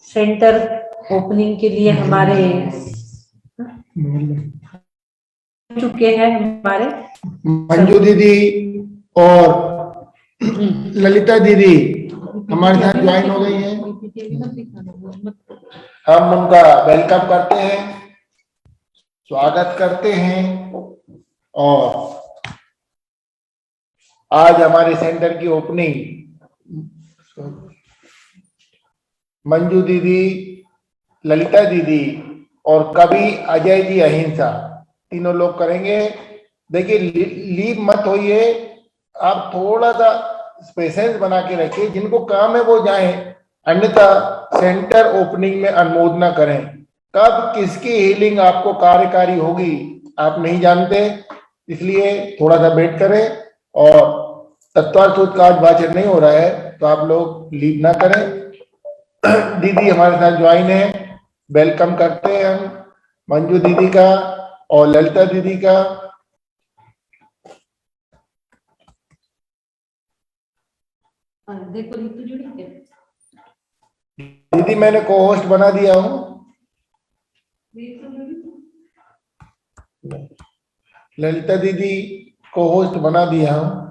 Centre opening के लिए हमारे चुके हैं हमारे मंजू दीदी और ललिता दीदी हमारे साथ ज्वाइन हो गई हैं। हम उनका वेलकम करते हैं, स्वागत करते हैं। और आज हमारे सेंटर की ओपनिंग मंजू दीदी, ललिता दीदी और कवि अजय जी अहिंसा तीनों लोग करेंगे। देखिए, लीव मत होइए, आप थोड़ा सा स्पेसेस बना के रखिए। जिनको काम है वो जाएं, अन्यथा सेंटर ओपनिंग में अनुमोदना करें। कब किसकी हीलिंग आपको कार्यकारी होगी आप नहीं जानते, इसलिए थोड़ा सा वेट करें। और तत्वार सूत्र का आज वाचन नहीं हो रहा है तो आप लोग लीव ना करें। दीदी हमारे साथ ज्वाइन है, वेलकम करते हैं हम मंजू दीदी का और ललिता दीदी का। देखो ऋतु जुड़ी है दीदी, मैंने को होस्ट बना दिया हूँ। ललिता दीदी को होस्ट बना दिया हूँ।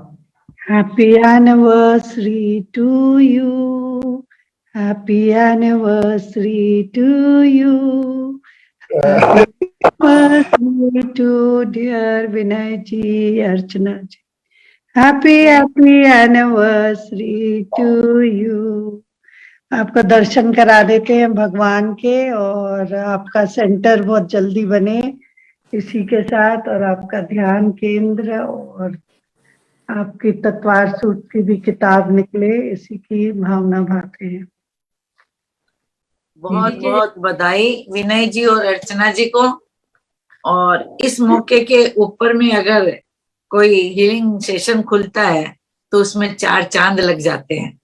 Happy anniversary to you. Happy anniversary to you. Happy anniversary to dear Vinay ji, Archana ji. Happy anniversary to you. आपका दर्शन करा देते हैं भगवान के, और आपका सेंटर बहुत जल्दी बने इसी के साथ, और आपका ध्यान केंद्र और आपकी तत्वार सूत्र की भी किताब निकले, इसी की भावना भाते हैं। बहुत बहुत बधाई विनय जी और अर्चना जी को। और इस मौके के ऊपर में अगर कोई हीलिंग सेशन खुलता है तो उसमें 4 चांद लग जाते हैं।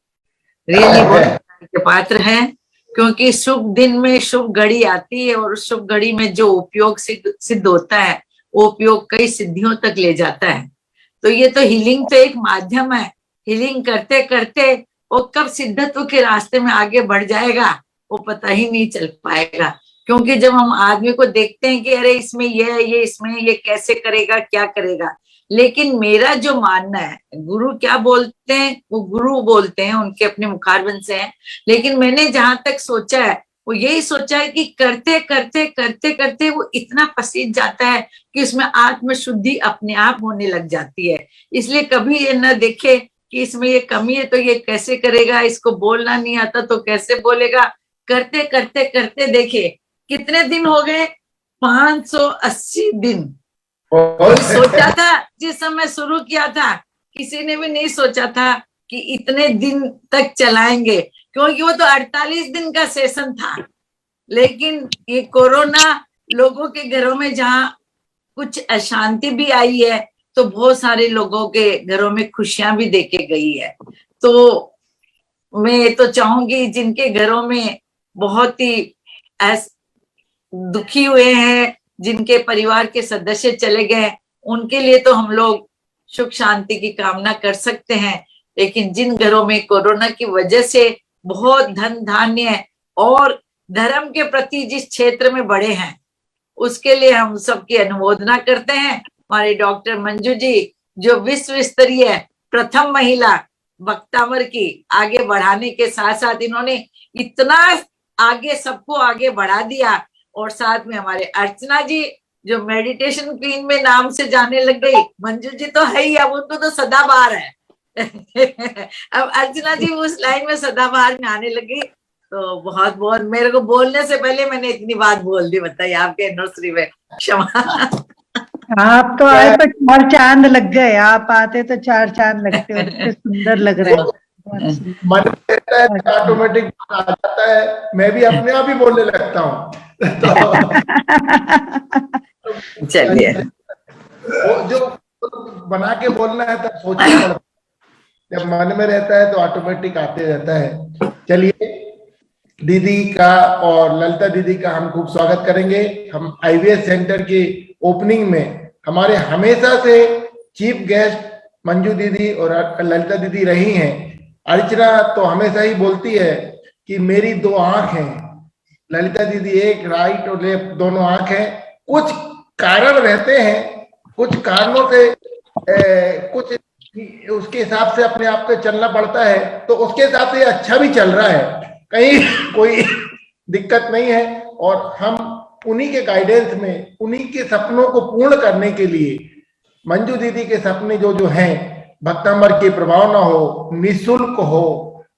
रियली बहुत के पात्र हैं, क्योंकि शुभ दिन में शुभ घड़ी आती है और उस शुभ घड़ी में जो उपयोग सिद्ध होता है वो उपयोग कई सिद्धियों तक ले जाता है। तो ये तो हीलिंग तो एक माध्यम है। हीलिंग करते करते वो कब सिद्धत्व के रास्ते में आगे बढ़ जाएगा वो पता ही नहीं चल पाएगा। क्योंकि जब हम आदमी को देखते हैं कि अरे इसमें ये है, ये इसमें ये कैसे करेगा, क्या करेगा, लेकिन मेरा जो मानना है, गुरु क्या बोलते हैं वो गुरु बोलते हैं, उनके अपने मुखारबंद से हैं, लेकिन मैंने जहां तक सोचा है वो यही सोचा है कि करते करते करते करते वो इतना पसीज जाता है कि उसमें आत्म शुद्धि अपने आप होने लग जाती है। इसलिए कभी ये न देखे कि इसमें ये कमी है तो ये कैसे करेगा, इसको बोलना नहीं आता तो कैसे बोलेगा। करते करते करते देखे कितने दिन हो गए, 580 दिन। सोचा था जिस समय शुरू किया था किसी ने भी नहीं सोचा था कि इतने दिन तक चलाएंगे, क्योंकि वो तो 48 दिन का सेशन था। लेकिन ये कोरोना लोगों के घरों में जहाँ कुछ अशांति भी आई है तो बहुत सारे लोगों के घरों में खुशियां भी देके गई है। तो मैं तो चाहूंगी जिनके घरों में बहुत ही दुखी हुए हैं, जिनके परिवार के सदस्य चले गए, उनके लिए तो हम लोग सुख शांति की कामना कर सकते हैं। लेकिन जिन घरों में कोरोना की वजह से बहुत धन धान्य और धर्म के प्रति जिस क्षेत्र में बढ़े हैं उसके लिए हम सबकी अनुमोदना करते हैं। हमारे डॉक्टर मंजू जी जो विश्व स्तरीय प्रथम महिला वक्तावर की आगे बढ़ाने के साथ साथ इन्होंने इतना आगे सबको आगे बढ़ा दिया, और साथ में हमारे अर्चना जी जो मेडिटेशन क्वीन में नाम से जाने लग गई। मंजू जी तो है ही, अब उनको तो सदाबहार है अब अर्चना जी उस लाइन में सदाबहार में आने लगी। तो बहुत बहुत मेरे को बोलने से पहले मैंने इतनी बात बोल दी, बताइए आपके एनिवर्सरी में। क्षमा। आप तो आए पर 4 चांद लग गए, आप आते तो 4 चांद लगते, इतने सुंदर लग रहे हैं। मन रहता है ऑटोमेटिक आ जाता है, मैं भी अपने आप ही बोलने लगता हूँ तो चलिए, जो बना के बोलना है तब सोचना पड़ता है, जब मन में रहता है तो ऑटोमेटिक आते रहता है। चलिए, दीदी का और ललिता दीदी का हम खूब स्वागत करेंगे। हम आईवीएस सेंटर की ओपनिंग में हमारे हमेशा से चीफ गेस्ट मंजू दीदी और ललिता दीदी रही हैं। अर्चना तो हमेशा ही बोलती है कि मेरी दो आंख हैं, ललिता दीदी एक राइट और लेफ्ट दोनों आंख हैं, कुछ कारण रहते हैं, कुछ कारणों से कुछ उसके हिसाब से अपने आप को चलना पड़ता है, तो उसके हिसाब से अच्छा भी चल रहा है, कहीं कोई दिक्कत नहीं है। और हम उन्हीं के गाइडेंस में, उन्हीं के सपनों को पूर्ण करने के लिए, मंजू दीदी के सपने जो जो हैं, भक्तांबर की प्रभावना हो, निःशुल्क हो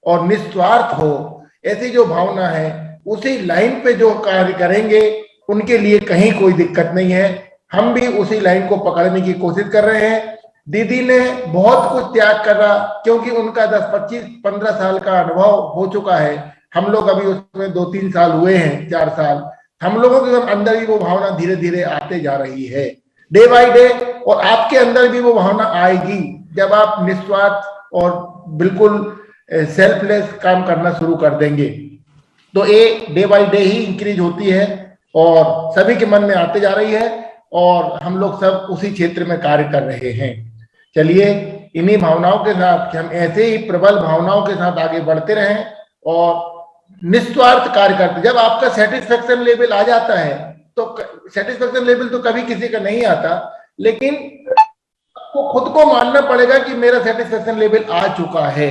और निस्वार्थ हो, ऐसी जो भावना है उसी लाइन पे जो कार्य करेंगे उनके लिए कहीं कोई दिक्कत नहीं है। हम भी उसी लाइन को पकड़ने की कोशिश कर रहे हैं। दीदी ने बहुत कुछ त्याग करा, क्योंकि उनका 10, 25, 15 साल का अनुभव हो चुका है। हम लोग अभी उसमें 2-3 साल हुए हैं, 4 साल। हम लोगों के अंदर भी वो भावना धीरे धीरे आते जा रही है, डे बाय डे, और आपके अंदर भी वो भावना आएगी जब आप निस्वार्थ और बिल्कुल सेल्फलेस काम करना शुरू कर देंगे। तो ये day by day he increase होती है और सभी के मन में आते जा रही है, और हम लोग सब उसी क्षेत्र में कार्य कर रहे हैं। चलिए, इन्हीं भावनाओं के साथ कि हम ऐसे ही प्रबल भावनाओं के साथ आगे बढ़ते रहें और निस्वार्थ कार्य करते। जब आपका सेटिस्फेक्शन लेवल आ जाता है, तो सेटिस्फेक्शन लेवल तो कभी किसी का नहीं आता, लेकिन आपको खुद को मानना पड़ेगा कि मेरा सेटिस्फेक्शन लेवल आ चुका है।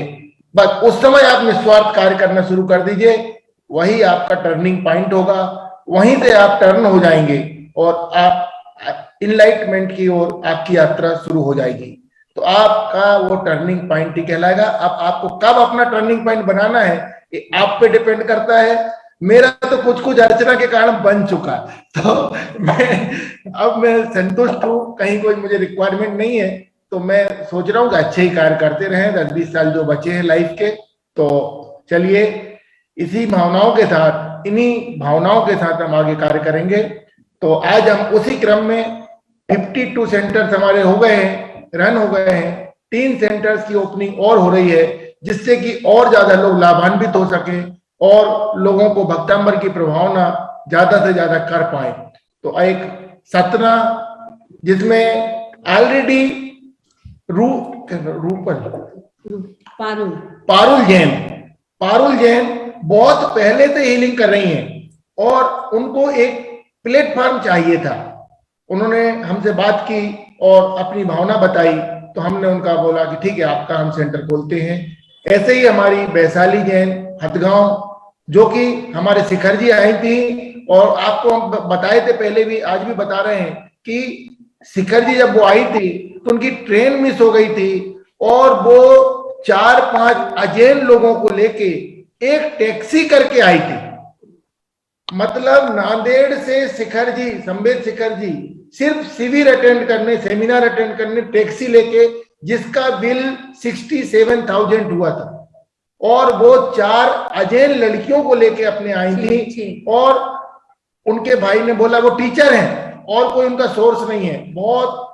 बस उस समय आप निस्वार्थ कार्य करना शुरू कर दीजिए, वही आपका टर्निंग पॉइंट होगा, वहीं से आप टर्न हो जाएंगे और आप इनलाइटमेंट की ओर आपकी यात्रा शुरू हो जाएगी। तो आपका वो टर्निंग पॉइंट ही कहलाएगा। अब आपको कब अपना टर्निंग पॉइंट बनाना है ये आप पे डिपेंड करता है। मेरा तो कुछ कुछ अर्चना के कारण बन चुका, तो अब मैं संतुष्ट हूँ, कहीं कोई मुझे रिक्वायरमेंट नहीं है। तो मैं सोच रहा हूँ कि अच्छे ही कार्य करते रहें 10-20 साल जो बचे हैं लाइफ के। तो चलिए, इसी भावनाओं के साथ, इन्हीं भावनाओं के साथ हम आगे कार्य करेंगे। तो आज हम उसी क्रम में 52 सेंटर्स हमारे हो गए हैं, रन हो गए हैं। 3 सेंटर्स की ओपनिंग और हो रही है, जिससे कि और ज्यादा लोग लाभान्वित हो सके और लोगों को भक्तांबर की प्रभावना ज्यादा से ज्यादा कर पाए। तो एक सतना, जिसमें ऑलरेडी पारुल जैन बहुत पहले से हीलिंग कर रही हैं और उनको एक प्लेटफॉर्म चाहिए था। उन्होंने हमसे बात की और अपनी भावना बताई, तो हमने उनका बोला कि ठीक है, आपका हम सेंटर खोलते हैं। ऐसे ही हमारी वैशाली जैन हथगांव, जो कि हमारे शिखर जी आई थी, और आपको हम बताए थे पहले भी, आज भी बता रहे हैं कि शिखर जी जब वो आई थी तो उनकी ट्रेन मिस हो गई थी और वो 4-5 अजैन लोगों को लेके एक टैक्सी करके आई थी। मतलब नांदेड़ से शिखर जी, संवेद शिखर जी, सिर्फ शिविर अटेंड करने, सेमिनार अटेंड करने टैक्सी लेके, जिसका बिल 67,000 हुआ था, और वो 4 अजैन लड़कियों को लेके अपने आई थी। और उनके भाई ने बोला, वो टीचर हैं और कोई उनका सोर्स नहीं है, बहुत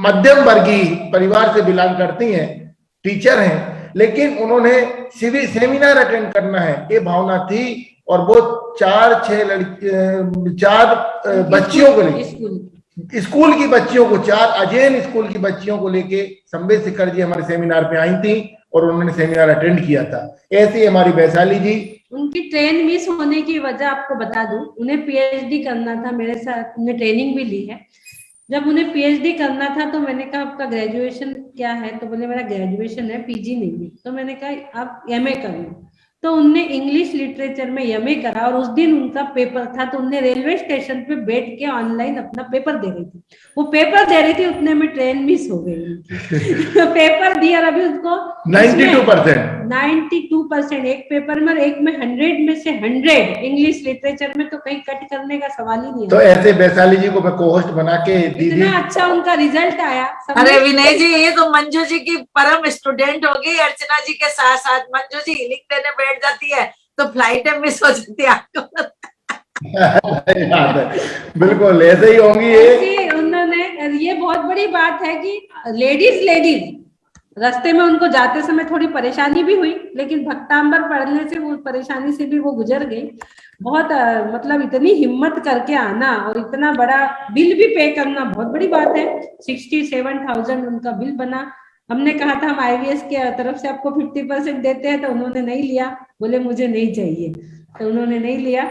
मध्यम वर्गीय परिवार से बिलोंग करती हैं, टीचर हैं, लेकिन उन्होंने शिविर सेमिनार अटेंड करना है, ये भावना थी। और वो 4-6 बच्चियों को लेके, स्कूल की बच्चियों को, 4 अजैन स्कूल की बच्चियों को लेके संवेद शिखर जी हमारे सेमिनार पे आई थी और उन्होंने सेमिनार अटेंड किया था। ऐसे ही हमारी वैशाली जी, उनकी ट्रेन मिस होने की वजह आपको बता दूं, उन्हें पीएचडी करना था, मेरे साथ उन्हें ट्रेनिंग भी ली है। जब उन्हें पीएचडी करना था तो मैंने कहा आपका ग्रेजुएशन क्या है, तो बोले मेरा ग्रेजुएशन है, पीजी नहीं है। तो मैंने कहा आप एमए कर लो। तो उनने इंग्लिश लिटरेचर में एमए करा और उस दिन उनका पेपर था, तो उनने रेलवे स्टेशन पे बैठ के ऑनलाइन अपना पेपर दे रही थी। वो पेपर दे रही थी, उतने में ट्रेन मिस हो गई उनकी। पेपर दिया और अभी उसको 92% एक पेपर में, और एक में 100 में से 100 इंग्लिश लिटरेचर में, तो कहीं कट करने का सवाल ही नहीं। तो ऐसे वैशाली जी को मैं कोहोस्ट बना के इतना अच्छा उनका रिजल्ट आया। अरे विनय जी, ये तो मंजू जी की परम स्टूडेंट हो गई। अर्चना जी के साथ साथ मंजू जी लिख देने बैठ जाती है तो फ्लाइट मिस हो जाती है आपको। बिल्कुल ऐसे ही होंगी ये। उन्होंने, ये बहुत बड़ी बात है कि लेडीज रास्ते में उनको जाते समय थोड़ी परेशानी भी हुई, लेकिन भक्तांबर पढ़ने से वो परेशानी से भी वो गुजर गई। बहुत मतलब इतनी हिम्मत करके आना और इतना बड़ा बिल भी पे करना बहुत बड़ी बात है। 67,000 उनका बिल बना। हमने कहा था हम IVS के तरफ से आपको 50% देते हैं, तो उन्होंने नहीं लिया, बोले मुझे नहीं चाहिए, तो उन्होंने नहीं लिया।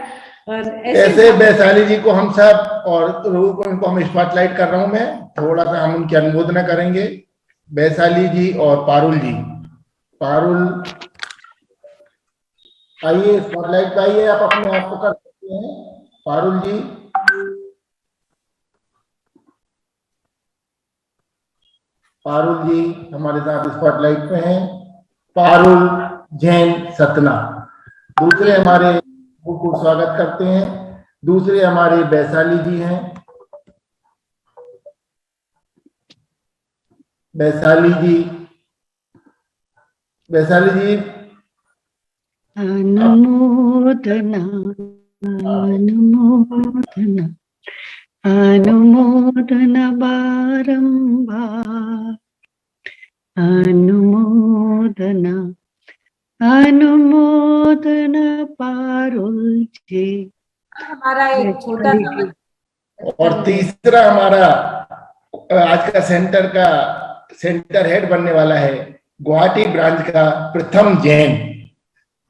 और ऐसे वैशाली जी को हम सब और उनको हम स्पॉटलाइट कर रहा हूं मैं, थोड़ा सा हम उनकी अनुमोदना करेंगे। वैशाली जी और पारुल जी, पारुल आइए स्पॉटलाइट पे आइए, आप अपने आप को कर सकते हैं। पारुल जी, पारुल जी हमारे साथ स्पॉटलाइट पे हैं। पारुल जैन सतना दूसरे हमारे को स्वागत करते हैं। दूसरे हमारे वैशाली जी हैं। वैशाली जी, वैशाली जी अनुमोदना अनुमोदना अनुमोदना बारंबार अनुमोदना अनुमोदना पारुल जी। हमारा एक छोटा सा और तीसरा हमारा आज का सेंटर हेड बनने वाला है गुवाहाटी ब्रांच का प्रथम जैन।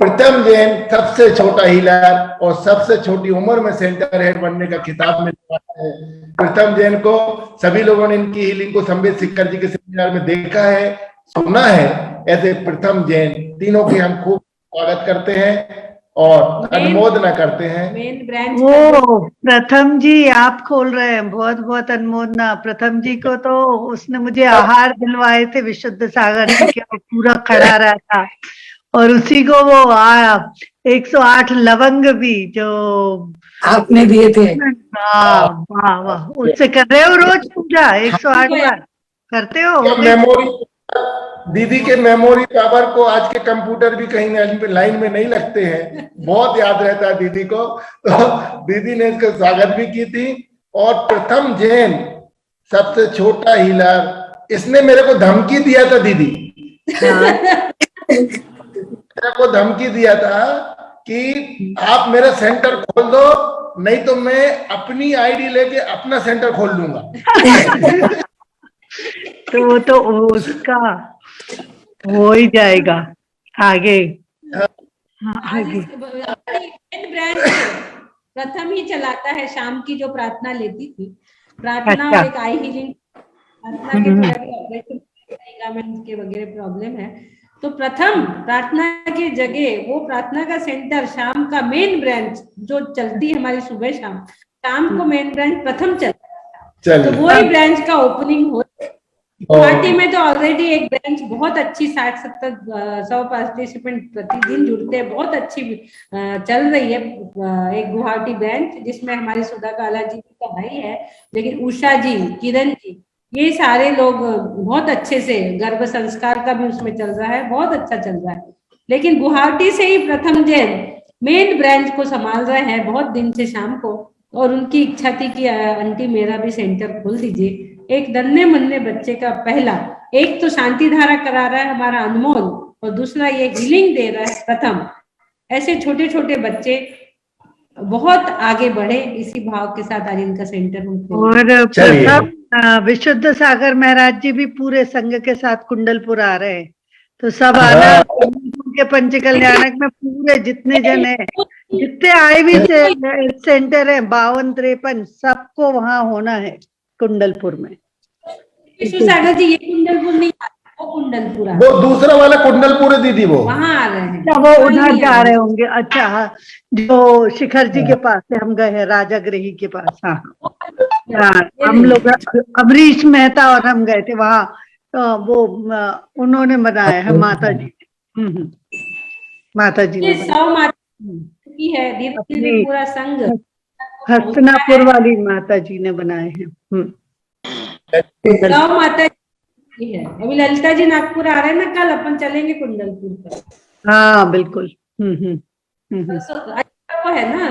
प्रथम जैन सबसे छोटा हीलर और सबसे छोटी उम्र में सेंटर हेड बनने का खिताब मिलने वाला है। प्रथम जैन को सभी लोगों ने इनकी हीलिंग को संबित सिक्कर जी के सेमिनार में देखा है, सुना है। ऐसे प्रथम जैन तीनों की हम खूब स्वागत करते हैं और अनुमोदना करते हैं। मेन ब्रांच वो प्रथम जी आप खोल रहे हैं, बहुत बहुत अनुमोदना। प्रथम जी को तो उसने मुझे आहार दिलवाए थे विशुद्ध सागर जी के, पूरा खड़ा रहा था, और उसी को वो 108 लवंग भी जो आपने दिए थे। वाह वाह वाह, उससे कर रहे हो रोज पूजा 108 बार करते हो? मेमोरी दीदी के मेमोरी पावर को आज के कंप्यूटर भी कहीं लाइन में नहीं लगते हैं, बहुत याद रहता है दीदी को। तो दीदी ने इसका स्वागत भी की थी। और प्रथम जैन सबसे छोटा हीलर, इसने मेरे को धमकी दिया था दीदी, मेरे को धमकी दिया था कि आप मेरा सेंटर खोल दो, नहीं तो मैं अपनी आईडी लेके अपना सेंटर खोल लूंगा। तो उसका हो ही जाएगा आगे। आगे ब्रांच प्रथम ही चलाता है, शाम की जो प्रार्थना लेती थी, प्रार्थना अच्छा। और एक आई हीलिंग प्रार्थना के ऑपरेशन के वगैरह प्रॉब्लम है, तो प्रथम प्रार्थना की जगह वो प्रार्थना का सेंटर शाम का मेन ब्रांच जो चलती है हमारी सुबह शाम को मेन ब्रांच प्रथम चलता है, तो वही ब्रांच का ओपनिंग हो। गुवाहाटी में तो ऑलरेडी एक ब्रांच बहुत अच्छी 60-70-100 पार्टिसिपेंट प्रतिदिन जुड़ते हैं, बहुत अच्छी चल रही है एक गुवाहाटी ब्रांच, जिसमें हमारी सुधा काला जी का भाई है, लेकिन उषा जी, किरण जी, ये सारे लोग बहुत अच्छे से, गर्भ संस्कार का भी उसमें चल रहा है, बहुत अच्छा चल रहा है। लेकिन गुवाहाटी से ही प्रथम जैन मेन ब्रांच को संभाल रहे हैं बहुत दिन से शाम को, और उनकी इच्छा थी कि आंटी मेरा भी सेंटर खोल दीजिए। एक नन्हे मुन्ने बच्चे का पहला, एक तो शांति धारा करा रहा है हमारा अनमोल, और दूसरा ये हीलिंग दे रहा है प्रथम। ऐसे छोटे छोटे बच्चे बहुत आगे बढ़े, इसी भाव के साथ आज इनका सेंटर हम खोल। और प्रथम विशुद्ध सागर महाराज जी भी पूरे संघ के साथ कुंडलपुर आ रहे हैं, तो सब आना के पंच कल्याणक में पूरे जितने जन है, जितने आईवी से सेंटर है 52-53, सबको वहां होना है कुंडलपुर में। सागर जी ये कुंडलपुर नहीं, वो कुंडलपुर, वो दूसरा वाला कुंडलपुर है दीदी, वो वहां आ रहे हैं। वो उधर जा रहे होंगे। अच्छा हाँ, जो शिखर जी के पास से हम गए हैं, राजागृही के पास। हाँ हम लोग अमरीश मेहता और हम गए थे वहाँ, तो वो उन्होंने बनाया है माता जी। माता जी ने की है, धीरे पूरा संघ हस्तनापुर वाली माता जी ने बनाए हैं। माता जी है। अभी ललिता जी नागपुर आ रहे हैं ना, कल अपन चलेंगे कुंडलपुर पर। हाँ बिल्कुल। वो है ना।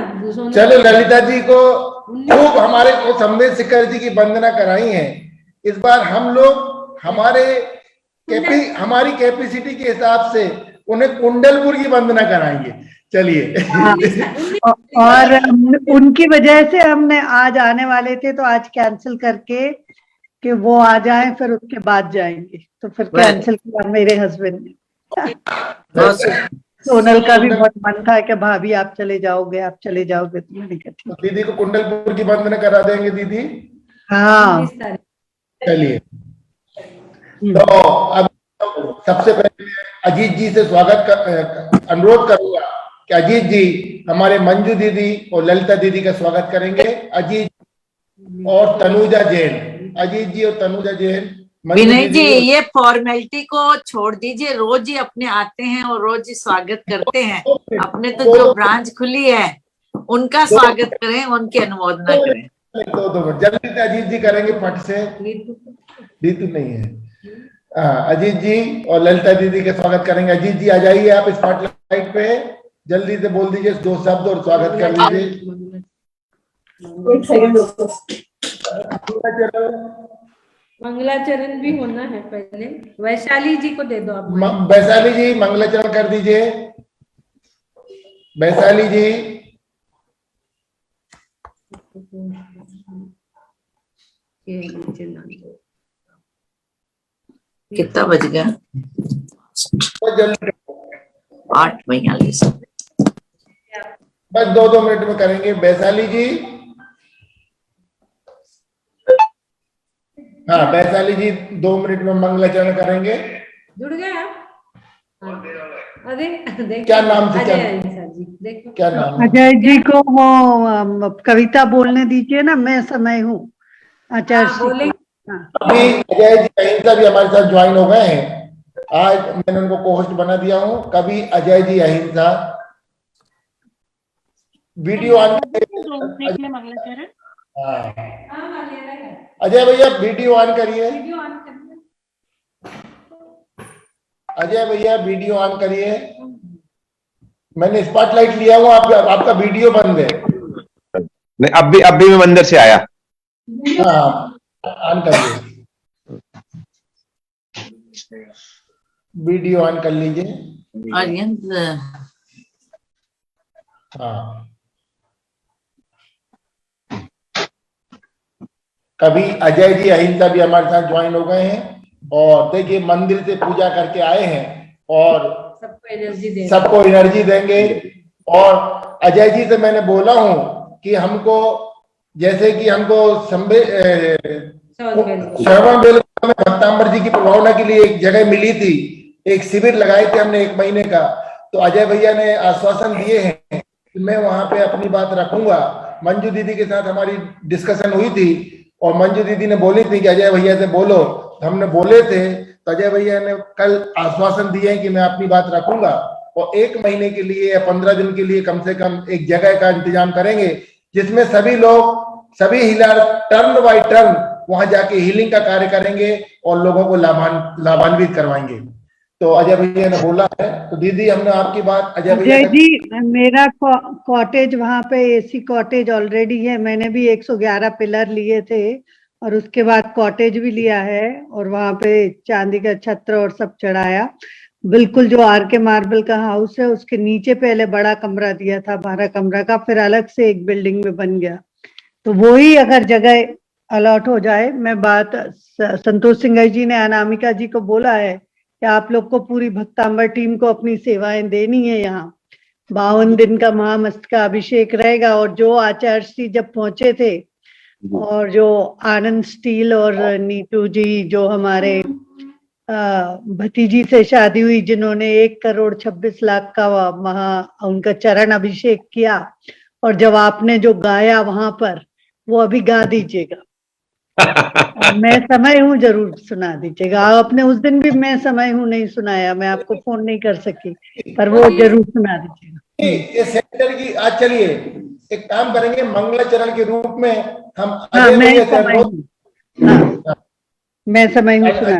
चलो ललिता जी को खूब हमारे को संबित सिक्कर जी की वंदना कराई है। इस बार हम लोग हमारी कैपेसिटी के हिसाब से उन्हें कुंडलपुर की वंदना कराएंगे। चलिए। और उनकी वजह से हमने आज आने वाले थे, तो आज कैंसिल करके, कि वो आ जाए, फिर उसके बाद जाएंगे, तो फिर कैंसिल किया मेरे हस्बैंड ने। सोनल का भी बहुत मन था कि भाभी आप चले जाओगे, आप चले जाओगे, तो मैंने कहा ठीक तो दीदी को कुंडलपुर की बंधन करा देंगे दीदी। है। हाँ, चलिए, तो अब सबसे पहले अजीत जी से अनुरोध करूंगा कि अजीत जी हमारे मंजू दीदी और ललिता दीदी का स्वागत करेंगे। अजीत और तनुजा जैन, अजीत जी और तनुजा जैन। विनय जी, ये फॉर्मेलिटी को छोड़ दीजिए, रोज ही अपने आते हैं और रोज ही स्वागत करते हैं। अपने तो जो ब्रांच खुली है उनका स्वागत करें, उनकी अनुमोदना करें। दो जल्दी से अजीत जी करेंगे फट से। नीतू नहीं है। अजीत जी और ललिता दीदी का स्वागत करेंगे। अजीत जी आ जाइए आप स्पॉटलाइट पे, जल्दी से बोल दीजिए 2 शब्द और स्वागत कर लीजिए। मंगलाचरण भी होना है पहले। वैशाली जी को दे दो आप। वैशाली जी मंगलाचरण कर दीजिए। वैशाली जी कितना बज गया? 8:42। बस 2 मिनट में करेंगे। वैशाली जी, हाँ वैशाली जी 2 मिनट में मंगलाचरण करेंगे। जुड़ गए आप? अरे क्या नाम से? देखो क्या नाम? अजय जी को वो कविता बोलने दीजिए ना, मैं समय हूँ आचार्य। अभी अजय जी अहिंसा भी हमारे साथ ज्वाइन हो गए हैं। आज मैंने उनको कोहोस्ट बना दिया हूँ। कभी अजय जी अहिंसा वीडियो ऑन करिए। अजय भैया वीडियो ऑन करिए। अजय भैया वीडियो ऑन करिए। मैंने स्पॉटलाइट लिया हूँ, आपका वीडियो बंद है। नहीं, अब भी मैं मंदिर से आया। हाँ ऑन करिए, वीडियो ऑन कर लीजिए। हाँ, कभी अजय जी अहिंसा भी हमारे साथ ज्वाइन हो गए हैं और देखिए मंदिर से पूजा करके आए हैं और सबको एनर्जी देंगे। और अजय जी से मैंने बोला हूं कि हमको, जैसे कि हमको श्रवण बेलगोला में भक्तांबर जी की प्रभावना के लिए एक जगह मिली थी, एक शिविर लगाए थे हमने 1 महीने का। तो अजय भैया ने आश्वासन दिए हैं कि मैं वहां पे अपनी बात रखूंगा। मंजू दीदी के साथ हमारी डिस्कशन हुई थी और मंजू दीदी ने बोली थी कि अजय भैया से बोलो, हमने बोले थे। तो अजय भैया ने कल आश्वासन दिए हैं कि मैं अपनी बात रखूंगा और 1 महीने के लिए या 15 दिन के लिए कम से कम एक जगह का इंतजाम करेंगे जिसमें सभी लोग, सभी हीलर टर्न बाय टर्न वहां जाके हीलिंग का कार्य करेंगे और लोगों को लाभान्वित करवाएंगे। तो अजय भैया ने बोला है। तो दीदी हमने आपकी बात अजय भैया जी, मेरा कॉटेज वहां पे एसी कॉटेज ऑलरेडी है। मैंने भी 111 पिलर लिए थे और उसके बाद कॉटेज भी लिया है और वहां पे चांदी का छत्र और सब चढ़ाया। बिल्कुल जो आर के मार्बल का हाउस है उसके नीचे पहले बड़ा कमरा दिया था 12 कमरा का, फिर अलग से एक बिल्डिंग में बन गया। तो वही अगर जगह अलॉट हो जाए, मैं बात संतोष सिंह जी ने अनामिका जी को बोला है कि आप लोग को पूरी भक्तांबर टीम को अपनी सेवाएं देनी है। यहाँ 52 दिन का महामस्तका अभिषेक रहेगा। और जो आचार्य जी जब पहुंचे थे और जो आनंद स्टील और नीतू जी जो हमारे भतीजी से शादी हुई, जिन्होंने 1,26,00,000 का उनका चरण अभिषेक किया, और जब आपने जो गाया वहां पर, वो अभी गा दीजिएगा। मैं समय हूँ जरूर सुना दीजिएगा। आपने उस दिन भी मैं समय हूँ नहीं सुनाया, मैं आपको फोन नहीं कर सकी, पर वो जरूर सुना दीजिएगा। ये सेंटर की आज चलिए एक काम करेंगे, मंगलाचरण के रूप में हम मैं समय हूँ सुना।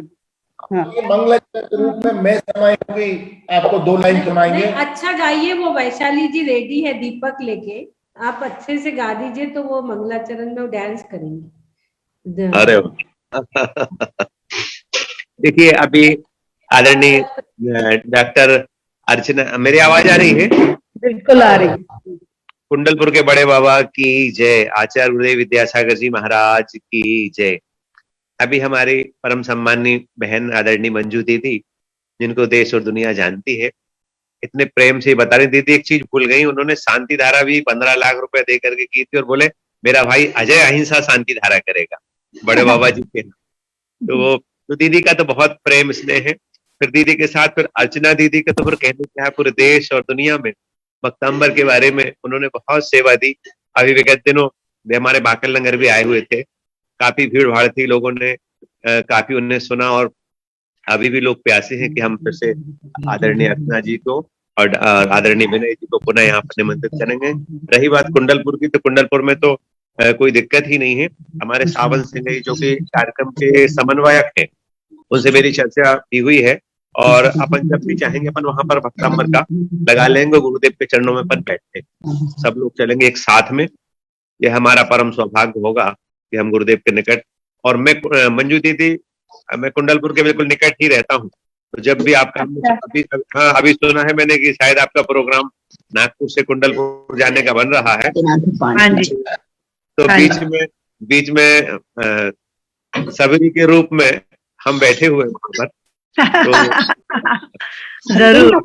मंगलाचरण के रूप में मैं समय हुई आपको 2 लाइन सुनाएंगे। अच्छा गाइए, वो वैशाली जी रेडी है दीपक लेके, आप अच्छे से गा दीजिए तो वो मंगलाचरण में वो डांस करेंगे। अरे देखिए, अभी आदरणीय डॉक्टर अर्चना, मेरी आवाज आ रही है? बिल्कुल आ रही है। कुंडलपुर के बड़े बाबा की जय, आचार्य उदय विद्यासागर जी महाराज की जय। अभी हमारी परम सम्मानी बहन आदरणीय मंजू दीदी, जिनको देश और दुनिया जानती है, इतने प्रेम से बता रही, दीदी एक चीज भूल गई, उन्होंने शांति धारा भी 15 लाख रुपए दे करके की थी और बोले मेरा भाई अजय अहिंसा शांति धारा करेगा बड़े बाबा जी के। तो दीदी का तो बहुत प्रेम स्नेह है। फिर दीदी के साथ फिर अर्चना दीदी का तो फिर कहने क्या है, पूरे देश और दुनिया में भक्तांबर के बारे में उन्होंने बहुत सेवा दी। अभी विगत दिनों वे हमारे बाकल नगर भी आए हुए थे, काफी भीड़ भाड़ थी, लोगों ने काफी उन्हें सुना और अभी भी लोग प्यासे हैं कि हम फिर से आदरणीय अर्चना जी को और आदरणीय विनय जी को पुनः यहाँ पर निमंत्रित करेंगे। रही बात कुंडलपुर की, तो कुंडलपुर में तो कोई दिक्कत ही नहीं है। हमारे सावन सिंह जो कि कार्यक्रम के समन्वयक है, उनसे मेरी चर्चा की हुई है और अपन जब भी चाहेंगे अपन वहां पर भक्तांबर का लगा लेंगे, गुरुदेव के चरणों में अपन बैठे सब लोग चलेंगे एक साथ में। यह हमारा परम सौभाग्य होगा कि हम गुरुदेव के निकट, और मैं मंजू दीदी मैं कुंडलपुर के बिल्कुल निकट ही रहता हूँ, तो जब भी आपका अभी सुना है मैंने कि शायद आपका प्रोग्राम नागपुर से कुंडलपुर जाने का बन रहा है, तो बीच में सबरी के रूप में हम बैठे हुए वहां पर। जरूर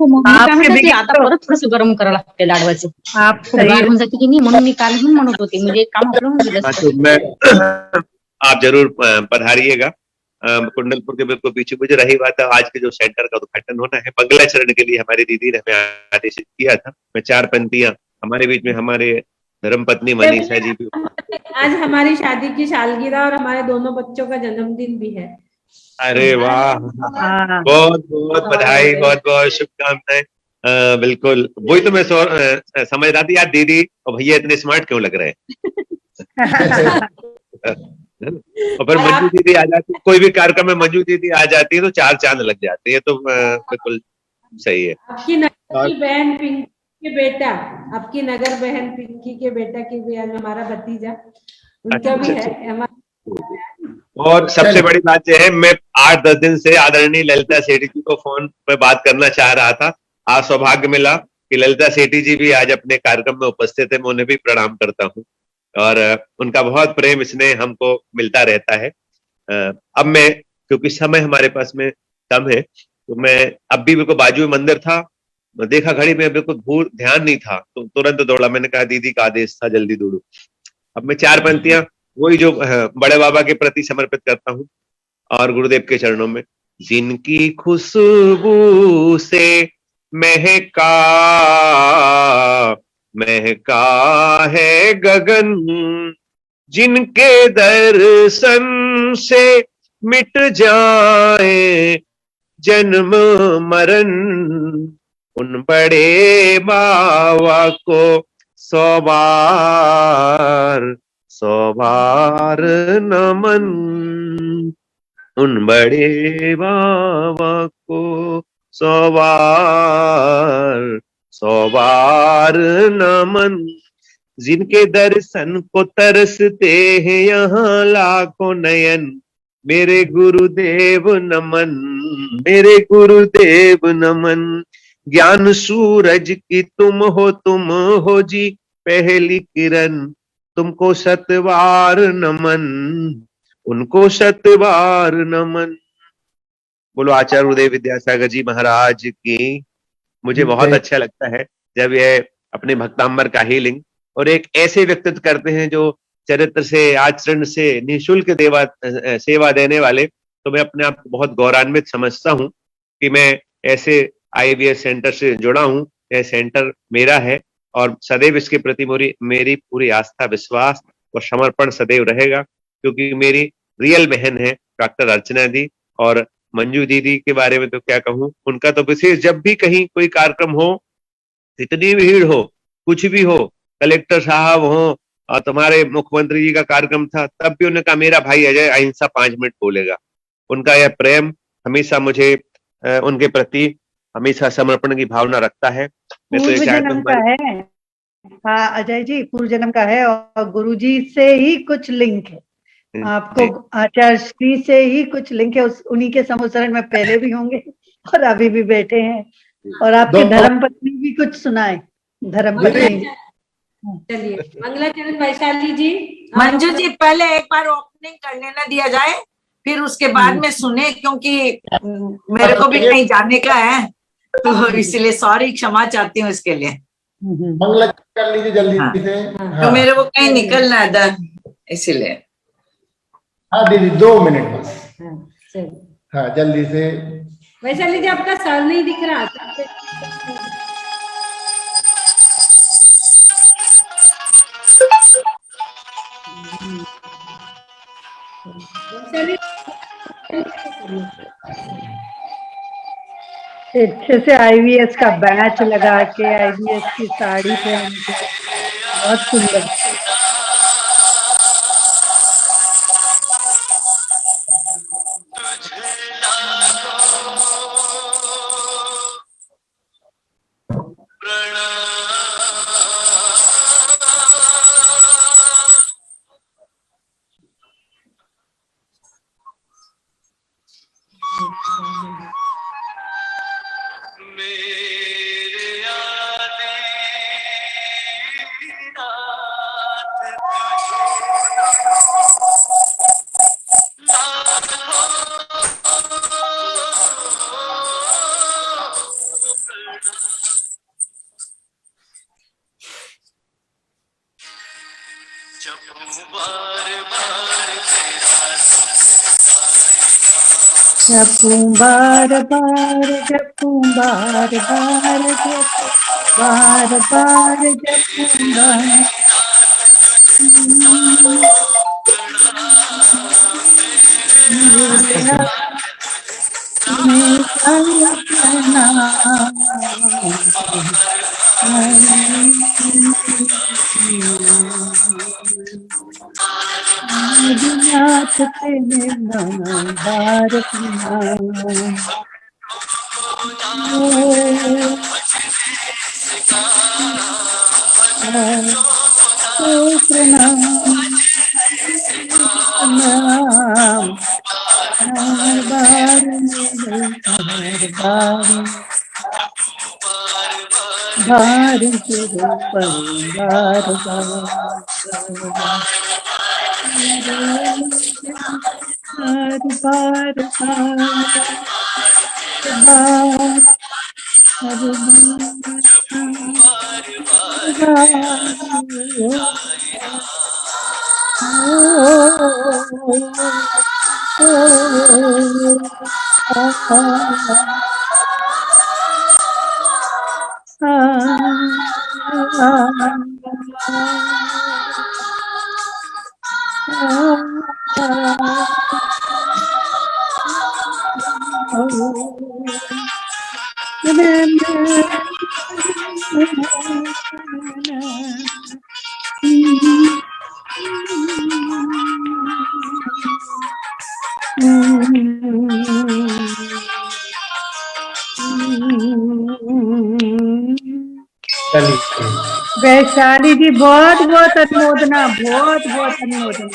आता परत थोडस गरम करावं लागते लाडवाचे, आप गार होऊन जाते की नाही, म्हणून मी काल म्हणत होते म्हणजे एक काम आपलं आप जरूर पधारिएगा कुंडलपुर के बिल्कुल पीछे। मुझे रही बात है आज के जो सेंटर का उद्घाटन होना है, मंगलाचरण के लिए हमारी दीदी ने हमें आदेशित किया था। मैं 4 पंक्तियां हमारे बीच में हमारे धर्मपत्नी मनीषा जी भी, आज हमारी शादी की सालगिरह और हमारे दोनों बच्चों का जन्मदिन भी है। अरे वाह, बहुत बहुत बधाई, बहुत बहुत शुभकामनाएं। बिल्कुल वही तो मैं समझ रहा था यार, दीदी और भैया इतने स्मार्ट क्यों लग रहे हैं। और फिर मंजू दीदी आ जाती, कोई भी कार्यक्रम में मंजू दीदी आ जाती है तो 4 चांद लग जाते हैं, तो बिल्कुल सही है। आपकी नगर की बहन पिंकी के बेटा, आपकी नगर बहन पिंकी के बेटा की भी हमारा भतीजा, उनका भी है। और सबसे बड़ी बात यह है, मैं 8-10 दिन से आदरणीय ललिता सेठी जी को फोन पे बात करना चाह रहा था। आज सौभाग्य मिला कि ललिता सेठी जी भी आज अपने कार्यक्रम में उपस्थित है, मैं उन्हें भी प्रणाम करता हूँ और उनका बहुत प्रेम स्नेह हमको मिलता रहता है। अब मैं, क्योंकि समय हमारे पास में कम है, तो मैं अब भी बिल्कुल बाजू में मंदिर था, देखा घड़ी में बिल्कुल ध्यान नहीं था, तो तुरंत दौड़ा, मैंने कहा दीदी का आदेश था जल्दी दौड़ू। अब मैं 4 पंक्तियां वही जो बड़े बाबा के प्रति समर्पित करता हूँ और गुरुदेव के चरणों में। जिनकी खुशबू से महका है गगन, जिनके दर्शन से मिट जाए जन्म मरण, उन बड़े बाबा को 100 बार नमन, उन बड़े बाबा को 100 बार नमन, जिनके दर्शन को तरसते हैं यहाँ लाखों नयन, मेरे गुरुदेव नमन, मेरे गुरुदेव नमन। ज्ञान सूरज की तुम हो जी पहली किरण, तुमको 100 बार नमन, उनको 100 बार नमन। बोलो आचार्य गुरुदेव विद्यासागर जी महाराज की। मुझे बहुत अच्छा लगता है जब यह अपने भक्तांबर का हीलिंग और एक ऐसे व्यक्तित्व करते हैं जो चरित्र से, आचरण से निःशुल्क सेवा देने वाले, तो मैं अपने आप को बहुत गौरवान्वित समझता हूँ कि मैं ऐसे IVS सेंटर से जुड़ा हूँ। यह सेंटर मेरा है और सदैव इसके प्रति मेरी पूरी आस्था, विश्वास और समर्पण सदैव रहेगा, क्योंकि मेरी रियल बहन है डॉक्टर अर्चना दी। और मंजू दीदी के बारे में तो क्या कहूँ, उनका तो विशेष, जब भी कहीं कोई कार्यक्रम हो, इतनी भीड़ हो, कुछ भी हो, कलेक्टर साहब हो और तुम्हारे मुख्यमंत्री जी का कार्यक्रम था, तब भी उन्होंने कहा मेरा भाई अजय अहिंसा 5 मिनट बोलेगा। उनका यह प्रेम हमेशा मुझे उनके प्रति हमेशा समर्पण की भावना रखता है। मैं तो जन्म का है, हाँ अजय जी पूर्व जन्म का है और गुरुजी से ही कुछ लिंक है, आपको आचार्य श्री से ही कुछ लिंक है, उन्हीं के समोसरण में पहले भी होंगे और अभी भी बैठे हैं। और आपके धर्मपत्नी भी कुछ सुनाए, धर्मपत्नी। चलिए मंगलाचरण वैशाली जी। मंजू जी पहले एक बार ओपनिंग करने ना दिया जाए, फिर उसके बाद में सुने, क्योंकि मेरे को भी कहीं जाने का है, तो इसलिए सॉरी, क्षमा चाहती हूँ इसके लिए। मंगला कर लीजिए जल्दी हाँ। से। तो मेरे को कहीं निकलना है इसीलिए। हाँ दीदी 2 मिनट बस। हाँ चलिए। हाँ जल्दी से। वैशाली जी आपका सर नहीं दिख रहा। वैशाली अच्छे से आईवीएस का बैच लगा के, आईवीएस की साड़ी पहन के, बहुत सुंदर। जपूं बार बार, जपूं बार बार, जपूं बार बार, जपूं बार। नाथ तेरे नाम बार प्रणाम, प्रणाम प्रणाम, बार बार बार तेरे बार बार वैशाली जी बहुत बहुत अनुमोदना, बहुत बहुत अनुमोदना।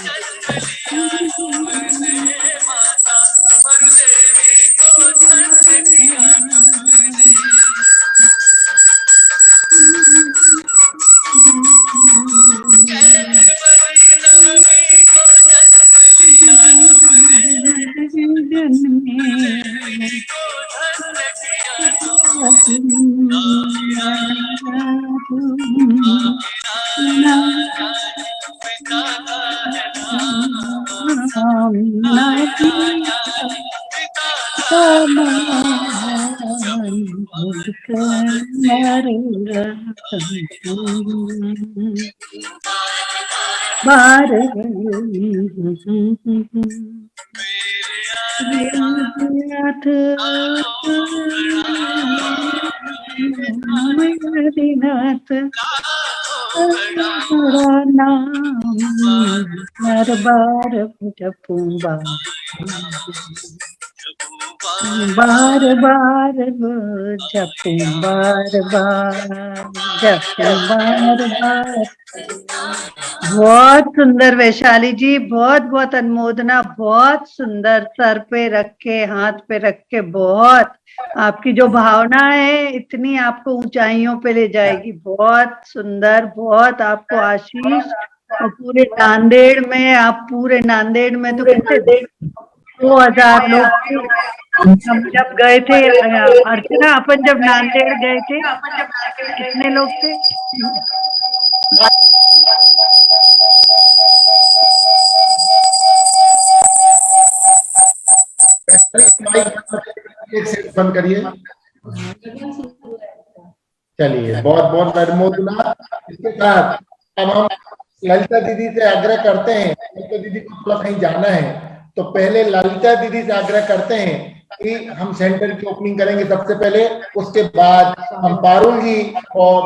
नाथ नाम बार बार जपूं बार बार जपूं बार जपूं बार। बहुत सुंदर वैशाली जी, बहुत बहुत अनुमोदना, बहुत सुंदर। सर पे रख के, हाथ पे रख के, बहुत आपकी जो भावना है इतनी आपको ऊंचाइयों पे ले जाएगी। बहुत सुंदर, बहुत आपको आशीष। और पूरे नांदेड़ में, आप पूरे नांदेड़ में तो कैसे 2000 लोग थे। हम जब गए थे अर्चना, अपन जब नांदेड़ गए थे कितने लोग थे? एक सेट बंद करिए। चलिए, बहुत बहुत नर्मोदना। इसके साथ अब हम ललिता दीदी से आग्रह करते हैं, ललिता दीदी को थोड़ा कहीं जाना है, तो पहले ललिता दीदी से आग्रह करते हैं कि हम सेंटर की ओपनिंग करेंगे सबसे पहले, उसके बाद हम पारुल जी और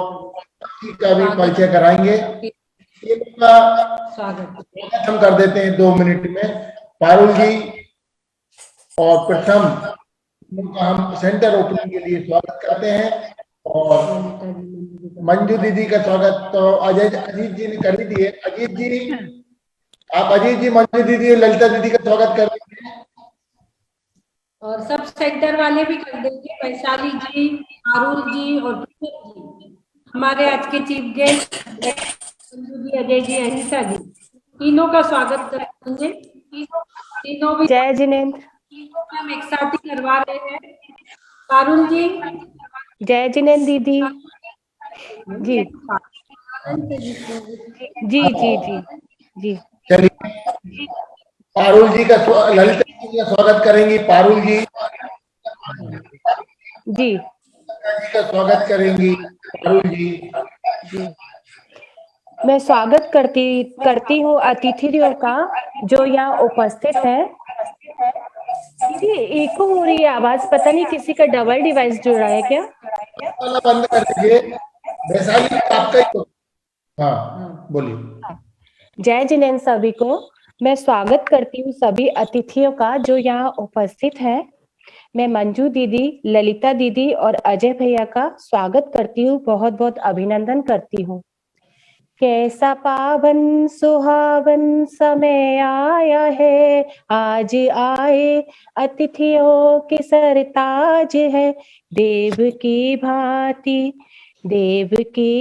का भी परिचय कराएंगे। ये का स्वागत हम कर देते हैं 2 मिनट में। पारुल जी और प्रथम उनका हम सेंटर ओपनिंग के लिए स्वागत करते हैं, और मंजू दीदी का स्वागत तो अजीत जी ने कर ही दिए। अजीत जी, आप अजीत जी, मंजू दीदी, ललिता दीदी का स्वागत कर दीजिए, और सब सेंटर वाले भी कर देंगे, वैशाली जी, पारुल जी और जी। हमारे आज के चीफ गेस्ट मंजू जी, अजय जी, अहिंसा जी, तीनों का स्वागत करेंगे। तीनों भी जय जिनेंद्र। हम एक साथ ही करवा रहे हैं। पारुल जी, जय जिनेंद्र दीदी। जी जी जी जी जी। चलिए, पारुल जी का ललिता जी का स्वागत करेंगी। पारुल जी जी का स्वागत करेंगी। पारुल जी जी। मैं स्वागत करती हूँ अतिथियों का जो यहाँ उपस्थित है। दीदी एको हो रही है आवाज, पता नहीं किसी का डबल डिवाइस जुड़ रहा है क्या? बंद कर दीजिए। वैशाली आपका ही तो। हाँ, बोलिए। जय जिनेंद्र सभी को। मैं स्वागत करती हूँ सभी अतिथियों का जो यहाँ उपस्थित है। मैं मंजू दीदी, ललिता दीदी और अजय भैया का स्वागत करती हूँ, बहुत बहुत अभिनंदन करती हूँ। कैसा पावन सुहावन समय आया है, आज आए अतिथियों की सरताज है। देव की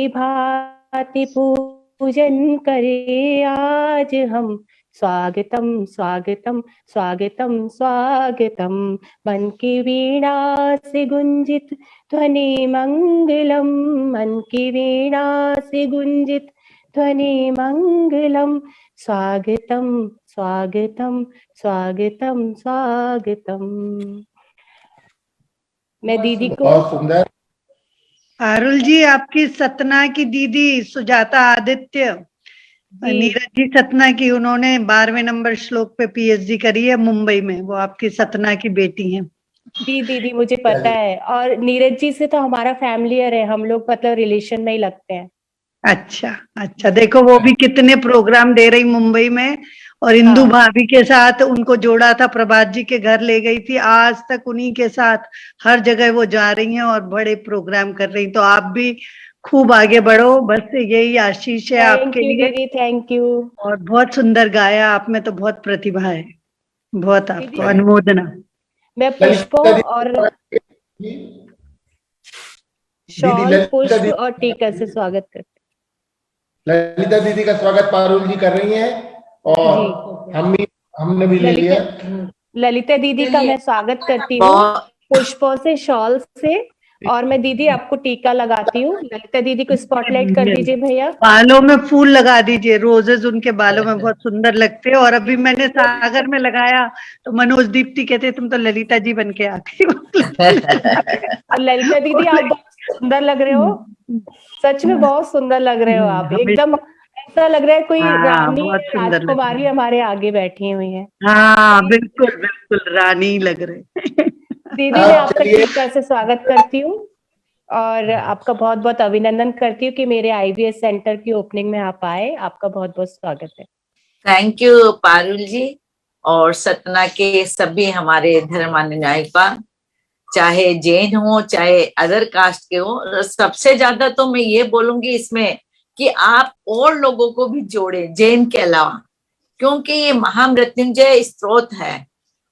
भांति पूजन करे आज हम। स्वागतम स्वागतम स्वागतम स्वागतम, मन की वीणा से गुंजित ध्वनि मंगलम, मन की वीणा से गुंजित ध्वनि मंगलम। स्वागतम स्वागतम स्वागतम स्वागतम। मैं दीदी को बहुत सुंदर। पारुल जी, आपकी सतना की दीदी सुजाता आदित्य, नीरज जी सतना की, उन्होंने 12वें नंबर श्लोक पे पीएचडी करी है मुंबई में, वो आपकी सतना की बेटी हैं। जी दीदी मुझे पता है, और नीरज जी से तो हमारा फैमिलियर है, हम लोग मतलब रिलेशन में ही लगते हैं। अच्छा अच्छा, देखो वो भी कितने प्रोग्राम दे रही मुंबई में, और इंदु भाभी के साथ उनको जोड़ा था, प्रभात जी के घर ले गई थी, आज तक उन्हीं के साथ हर जगह वो जा रही हैं और बड़े प्रोग्राम कर रही। तो आप भी खूब आगे बढ़ो, बस यही आशीष है आपके लिए। दीदी थैंक यू। और बहुत सुंदर गाया, आप में तो बहुत प्रतिभा है, बहुत आपको अनुमोदना। मैं पुष्पों और शॉल, पुष्प और टीका से स्वागत करती हूँ। ललिता दीदी का स्वागत पारुल जी कर रही हैं, और हमने भी ले लिया। ललिता दीदी का मैं स्वागत करती हूँ पुष्पों से, शॉल से, और मैं दीदी आपको टीका लगाती हूँ। ललिता दीदी को स्पॉटलाइट कर दीजिए भैया। बालों में फूल लगा दीजिए, रोजेज उनके बालों में बहुत सुंदर लगते हैं। और अभी मैंने सागर में लगाया तो मनोज दीप्ति कहते तुम तो ललिता जी बन के आती हो। ललिता दीदी आप बहुत सुंदर लग रहे हो, सच में बहुत सुंदर लग रहे हो आप, एकदम ऐसा लग रहा है कोई रानी राजकुमारी हमारे आगे बैठी हुई है। हाँ बिल्कुल बिल्कुल रानी लग रहे। दीदी मैं आपका टीका से स्वागत करती हूँ और आपका बहुत बहुत अभिनंदन करती हूँ कि मेरे IVS सेंटर की ओपनिंग में आप आए। आपका बहुत बहुत स्वागत है। थैंक यू पारुल जी, और सतना के सभी हमारे धर्मानुयायिका, चाहे जैन हो चाहे अदर कास्ट के हो। सबसे ज्यादा तो मैं ये बोलूंगी इसमें कि आप और लोगों को भी जोड़े जैन के अलावा, क्योंकि ये महामृत्युंजय स्त्रोत है,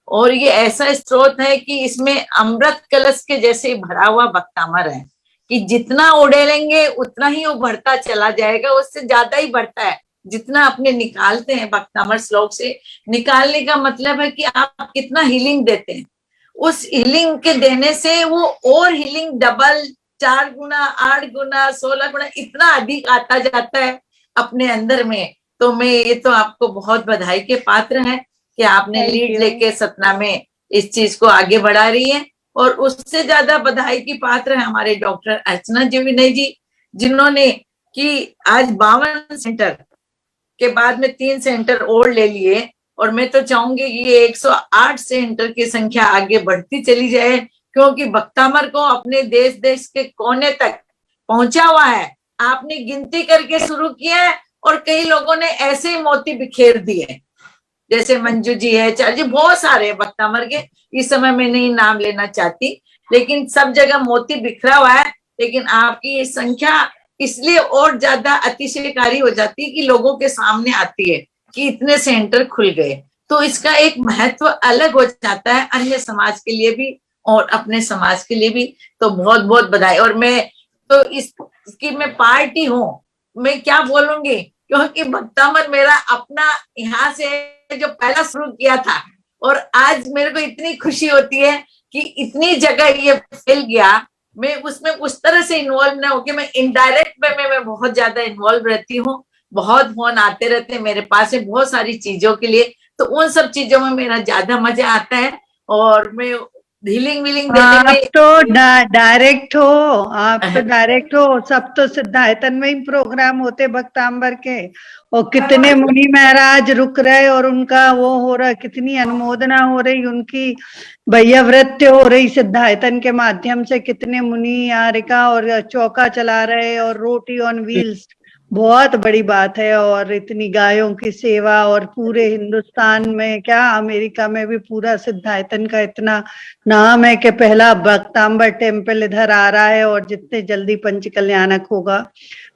और ये ऐसा स्त्रोत है कि इसमें अमृत कलश के जैसे भरा हुआ भक्तामर है कि जितना उड़ेलेंगे उतना ही वो बढ़ता चला जाएगा, उससे ज्यादा ही बढ़ता है। जितना अपने निकालते हैं भक्तामर श्लोक से, निकालने का मतलब है कि आप कितना हीलिंग देते हैं। उस हीलिंग के देने से वो और हीलिंग डबल, 4 गुना, 8 गुना, 16 गुना इतना अधिक आता जाता है अपने अंदर में। तो मैं ये तो आपको बहुत बधाई के पात्र हैं कि आपने लीड लेके सतना में इस चीज को आगे बढ़ा रही है। और उससे ज्यादा बधाई की पात्र है हमारे डॉक्टर अर्चना जी विनय जी, जिन्होंने कि आज 52 सेंटर के बाद में 3 सेंटर और ले लिए। और मैं तो चाहूंगी कि ये 108 सेंटर की संख्या आगे बढ़ती चली जाए, क्योंकि भक्तामर को अपने देश के कोने तक पहुंचा हुआ है। आपने गिनती करके शुरू किया है और कई लोगों ने ऐसे ही मोती बिखेर दिए, जैसे मंजू जी है, चार्जी, बहुत सारे भक्तामर के, इस समय मैं नहीं नाम लेना चाहती, लेकिन सब जगह मोती बिखरा हुआ है। लेकिन आपकी ये संख्या इसलिए और ज्यादा अतिशयकारी हो जाती है कि लोगों के सामने आती है कि इतने सेंटर खुल गए। तो इसका एक महत्व अलग हो जाता है अन्य समाज के लिए भी और अपने समाज के लिए भी। तो बहुत बहुत बधाई। और मैं तो इसकी मैं पार्टी हूँ, मैं क्या बोलूंगी, क्योंकि भक्तामर मेरा अपना यहाँ से जो पहला शुरू किया था, और आज मेरे को इतनी खुशी होती है कि इतनी जगह ये फैल गया। मैं उसमें उस तरह से इन्वॉल्व ना होके, मैं इनडायरेक्ट में मैं बहुत ज्यादा इन्वॉल्व रहती हूँ। बहुत फोन आते रहते हैं मेरे पास में बहुत सारी चीजों के लिए, तो उन सब चीजों में मेरा ज्यादा मजा आता है। और मैं हीलिंग विलिंग देने में आप तो डायरेक्ट हो, आप तो डायरेक्ट हो। सब तो सिद्धायतन में ही प्रोग्राम होते भक्तांबर के, और कितने मुनि महाराज रुक रहे और उनका वो हो रहा, कितनी अनुमोदना हो रही, उनकी वैयावृत्ति हो रही सिद्धायतन के माध्यम से। कितने मुनि यारिका और चौका चला रहे और रोटी ऑन व्हील्स, बहुत बड़ी बात है। और इतनी गायों की सेवा, और पूरे हिंदुस्तान में क्या अमेरिका में भी पूरा सिद्धायतन का इतना नाम है कि पहला भक्तांबर टेम्पल इधर आ रहा है, और जितने जल्दी पंच कल्याणक होगा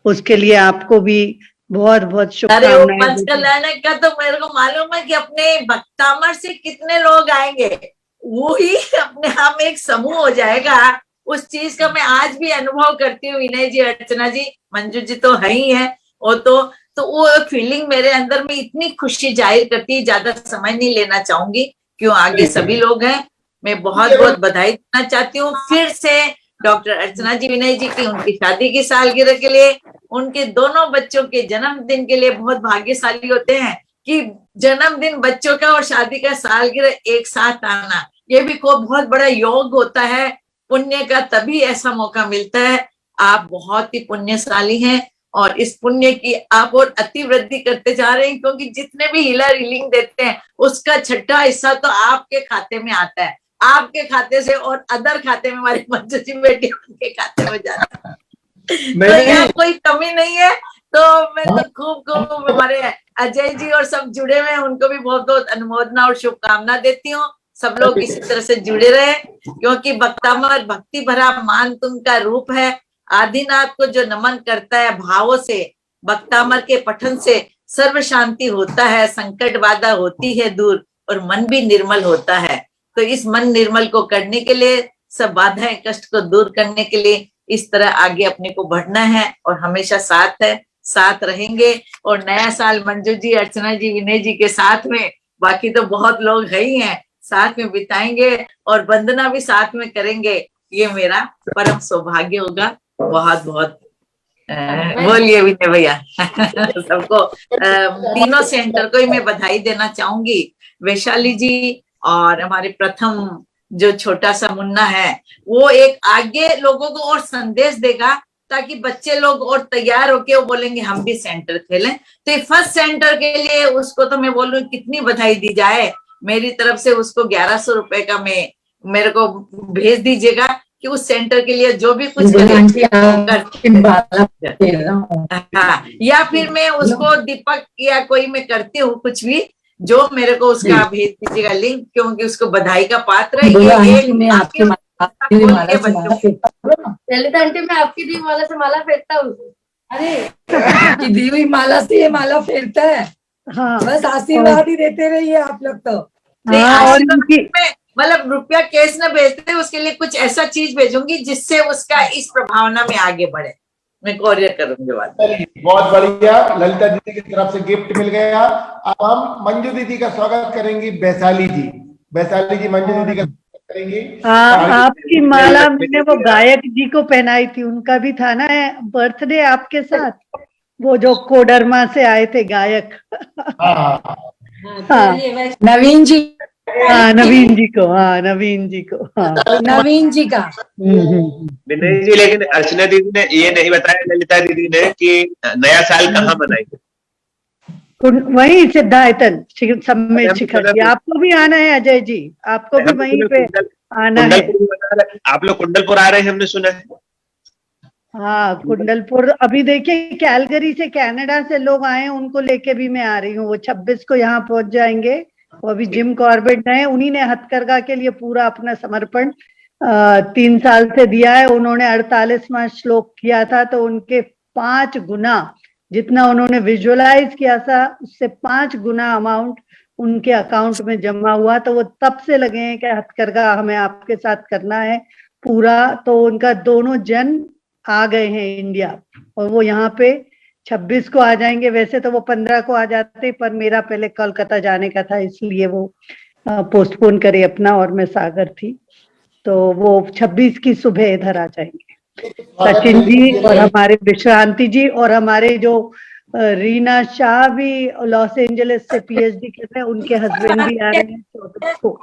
उसके लिए आपको भी बहुत बहुत शुभकामनाएं। पंच कल्याणक का तो मेरे को मालूम है कि अपने भक्तामर से कितने लोग आएंगे, वो ही अपने आप में एक समूह हो जाएगा। उस चीज का मैं आज भी अनुभव करती हूँ। विनय जी, अर्चना जी, मंजू जी तो है ही है। वो तो वो फीलिंग मेरे अंदर में इतनी खुशी जाहिर करती है। ज्यादा समय नहीं लेना चाहूंगी, क्यों आगे सभी लोग हैं। मैं बहुत बहुत बधाई देना चाहती हूँ फिर से डॉक्टर अर्चना जी विनय जी की, उनकी शादी की सालगिरह के लिए, उनके दोनों बच्चों के जन्मदिन के लिए। बहुत भाग्यशाली होते हैं कि जन्मदिन बच्चों का और शादी का सालगिरह एक साथ आना, ये भी को बहुत बड़ा योग होता है पुण्य का, तभी ऐसा मौका मिलता है। आप बहुत ही पुण्यशाली हैं और इस पुण्य की आप और अतिवृद्धि करते जा रहे हैं, क्योंकि जितने भी हीलर हीलिंग देते हैं उसका छठा हिस्सा तो आपके खाते में आता है, आपके खाते से, और अदर खाते में हमारी मंजू जी बेटी उनके खाते में जाता है। तो यहाँ कोई कमी नहीं है। तो मैं तो खूब हमारे अजय जी और सब जुड़े हुए हैं, उनको भी बहुत बहुत अनुमोदना और शुभकामना देती हूँ। सब लोग इसी तरह से जुड़े रहे, क्योंकि भक्तामर भक्ति भरा मान तुम का रूप है। आदिनाथ को जो नमन करता है भावों से, भक्तामर के पठन से सर्व शांति होता है, संकट बाधा होती है दूर, और मन भी निर्मल होता है। तो इस मन निर्मल को करने के लिए, सब बाधाएं कष्ट को दूर करने के लिए इस तरह आगे अपने को बढ़ना है, और हमेशा साथ रहेंगे। और नया साल मंजू जी, अर्चना जी, विनय जी के साथ में, बाकी तो बहुत लोग है ही हैं, साथ में बिताएंगे और वंदना भी साथ में करेंगे। ये मेरा परम सौभाग्य होगा। बहुत बहुत बोलिए विनय भैया। सबको तीनों सेंटर को ही मैं बधाई देना चाहूंगी। वैशाली जी और हमारे प्रथम जो छोटा सा मुन्ना है, वो एक आगे लोगों को और संदेश देगा, ताकि बच्चे लोग और तैयार होके वो बोलेंगे हम भी सेंटर खेलें। तो फर्स्ट सेंटर के लिए उसको तो मैं बोलूं कितनी बधाई दी जाए। मेरी तरफ से उसको 1100 रुपए का मेरे को भेज दीजिएगा कि उस सेंटर के लिए जो भी कुछ हाँ, या फिर मैं उसको दीपक या कोई मैं करती हूँ कुछ भी, जो मेरे को उसका भेज दीजिएगा लिंक, क्योंकि उसको बधाई का पात्र है। ये ललिता आंटी, मैं आपकी दी माला से माला फेरता हूँ। अरे दी हुई माला से ये माला फेरता है। हाँ, बस आशीर्वाद ही देते रहिए आप लोग। तो मतलब रुपया कैश न भेजते, उसके लिए कुछ ऐसा चीज भेजूंगी जिससे उसका इस प्रभावना में आगे बढ़े। मैं कोरियर करूंगी बात। बहुत बढ़िया, ललिता दीदी की तरफ से गिफ्ट मिल गया। अब हम मंजू दीदी का स्वागत करेंगी वैशाली जी। वैशाली जी मंजू दीदी का स्वागत करेंगी। आपकी माला मैंने वो गायक जी को पहनाई थी, उनका भी था ना बर्थडे आपके साथ, वो जो कोडरमा से आए थे गायक। हाँ, नवीन जी, हाँ नवीन जी को, हाँ नवीन जी को, हाँ नवीन जी का। विनय जी, लेकिन अर्चना दीदी ने ये नहीं बताया, ललिता दीदी ने, कि नया साल कहाँ मनाएंगे। वही सिद्धार्थन सम्मेद शिखर जी, आपको भी आना है अजय जी, आपको भी वहीं पे आना है। आप लोग कुंडलपुर आ रहे हैं, हमने सुना है। हाँ कुंडलपुर, अभी देखिए कैलगरी से, कनाडा से लोग आए, उनको लेके भी मैं आ रही हूँ। वो 26 को यहाँ पहुंच जाएंगे। वो अभी जिम कॉर्बेट है, उन्हीं ने हथकरघा के लिए पूरा अपना समर्पण 3 साल से दिया है। उन्होंने 48वां श्लोक किया था, तो उनके 5 गुना जितना उन्होंने विजुअलाइज किया था, उससे 5 गुना अमाउंट उनके अकाउंट में जमा हुआ। तो वो तब से लगे हैं कि हथकरघा हमें आपके साथ करना है पूरा। तो उनका दोनों जन आ गए हैं इंडिया, और वो यहाँ पे 26 को आ जाएंगे। वैसे तो वो 15 को आ जाते, पर मेरा पहले कोलकाता जाने का था, इसलिए वो पोस्टपोन करे अपना, और मैं सागर थी, तो वो 26 की सुबह इधर आ जाएंगे। सचिन जी और हमारे विश्रांति जी और हमारे जो रीना शाह भी लॉस एंजलिस से पीएचडी कर रहे हैं, उनके हस्बैंड भी आ रहे हैं 14 को।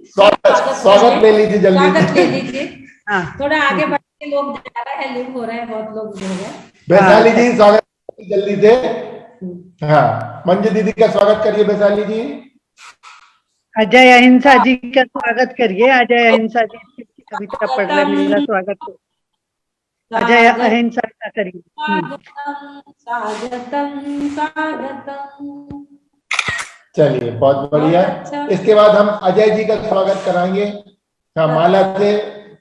स्वागत ले लीजिए, जल्दी हाँ, थोड़ा आगे बढ़ के लोग जा रहे हैं, लिंक हो रहा है, बहुत लोग जुड़ गए। वैशाली जी स्वागत जल्दी से। हाँ, मंजू दीदी का स्वागत करिए वैशाली जी। अजय अहिंसा जी का स्वागत करिए। अजय अहिंसा जी की कविता पढ़ रहे, मेरा स्वागत हो। अजय अहिंसा का करिए। चलिए बहुत बढ़िया। इसके बाद हम अजय जी का स्वागत कराएंगे। हाँ, माला से,